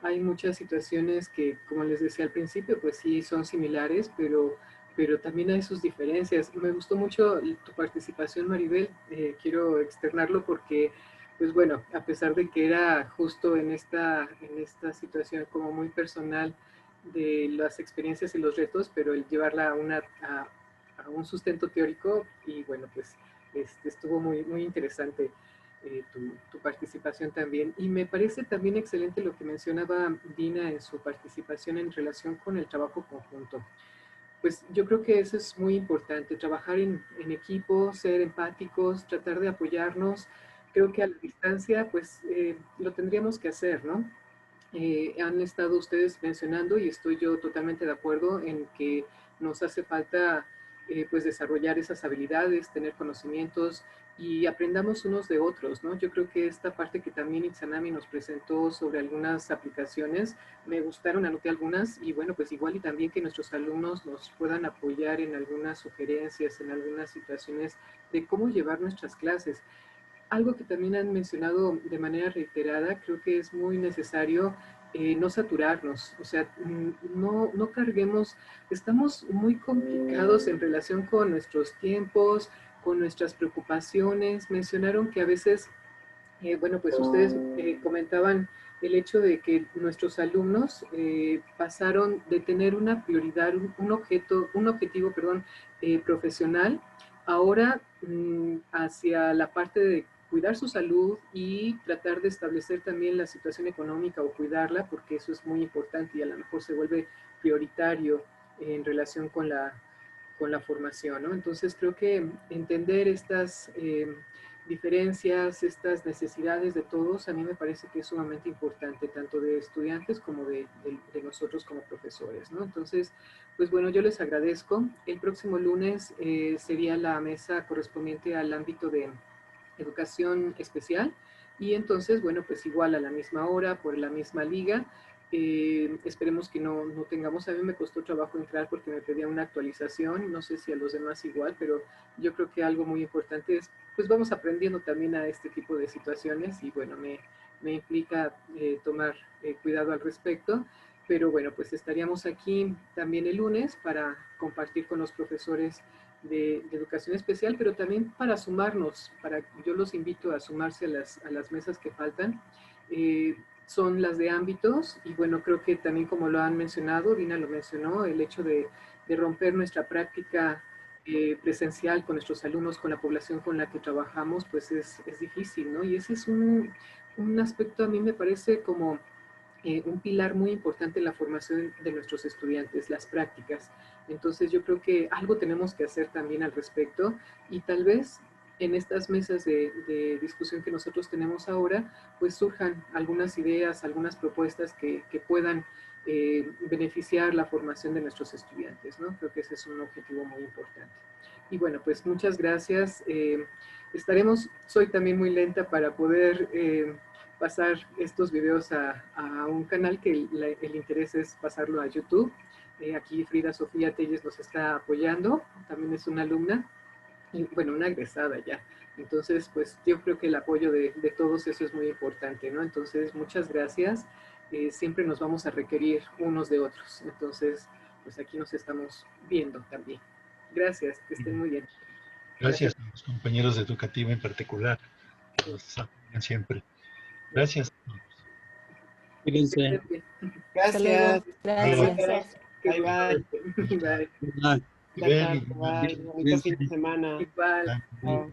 [SPEAKER 1] Hay muchas situaciones que, como les decía al principio, pues sí son similares, pero también hay sus diferencias. Me gustó mucho tu participación, Maribel. Quiero externarlo porque, pues bueno, a pesar de que era justo en esta situación como muy personal, de las experiencias y los retos, pero el llevarla a un sustento teórico y bueno, pues estuvo muy interesante tu participación también. Y me parece también excelente lo que mencionaba Dina en su participación en relación con el trabajo conjunto. Pues yo creo que eso es muy importante, trabajar en equipo, ser empáticos, tratar de apoyarnos. Creo que a la distancia, pues lo tendríamos que hacer, ¿no? Han estado ustedes mencionando y estoy yo totalmente de acuerdo en que nos hace falta pues desarrollar esas habilidades, tener conocimientos y aprendamos unos de otros, ¿no? Yo creo que esta parte que también Itzanami nos presentó sobre algunas aplicaciones, me gustaron, anoté algunas y bueno, pues igual y también que nuestros alumnos nos puedan apoyar en algunas sugerencias, en algunas situaciones de cómo llevar nuestras clases. Algo que también han mencionado de manera reiterada, creo que es muy necesario no saturarnos, o sea, no carguemos, estamos muy complicados en relación con nuestros tiempos, con nuestras preocupaciones. Mencionaron que a veces, bueno, pues ustedes comentaban el hecho de que nuestros alumnos pasaron de tener una prioridad, un objetivo, perdón, profesional, ahora hacia la parte de cuidar su salud y tratar de establecer también la situación económica o cuidarla, porque eso es muy importante y a lo mejor se vuelve prioritario en relación con la formación, ¿no? Entonces creo que entender estas diferencias, estas necesidades de todos, a mí me parece que es sumamente importante, tanto de estudiantes como de nosotros como profesores, ¿no? Entonces, pues bueno, yo les agradezco. El próximo lunes sería la mesa correspondiente al ámbito de educación especial y entonces, bueno, pues igual a la misma hora, por la misma liga, Esperemos que no tengamos. A mí me costó trabajo entrar porque me pedía una actualización, no sé si a los demás igual, pero yo creo que algo muy importante es, pues vamos aprendiendo también a este tipo de situaciones y bueno, me implica tomar cuidado al respecto, pero bueno, pues estaríamos aquí también el lunes para compartir con los profesores de educación especial, pero también para sumarnos, yo los invito a sumarse a las mesas que faltan. Son las de ámbitos y bueno, creo que también como lo han mencionado, Dina lo mencionó, el hecho de romper nuestra práctica presencial con nuestros alumnos, con la población con la que trabajamos, pues es difícil, ¿no? Y ese es un aspecto a mí me parece como un pilar muy importante en la formación de nuestros estudiantes, las prácticas. Entonces yo creo que algo tenemos que hacer también al respecto y tal vez en estas mesas de discusión que nosotros tenemos ahora, pues surjan algunas ideas, algunas propuestas que puedan beneficiar la formación de nuestros estudiantes, ¿no? Creo que ese es un objetivo muy importante. Y bueno, pues muchas gracias. Soy también muy lenta para poder pasar estos videos a un canal que el interés es pasarlo a YouTube. Aquí Frida Sofía Telles nos está apoyando, también es una alumna, y, bueno, una egresada ya. Entonces, pues yo creo que el apoyo de todos eso es muy importante, ¿no? Entonces, muchas gracias. Siempre nos vamos a requerir unos de otros. Entonces, pues aquí nos estamos viendo también. Gracias, que estén muy bien.
[SPEAKER 2] Gracias a los compañeros de Educativa en particular, que nos apoyan siempre. Gracias.
[SPEAKER 8] Cuídense.
[SPEAKER 4] Gracias.
[SPEAKER 10] Gracias.
[SPEAKER 8] Bye, bye.
[SPEAKER 1] Bye.
[SPEAKER 8] Bye. Bonito fin de semana.
[SPEAKER 1] Igual.
[SPEAKER 8] Chao.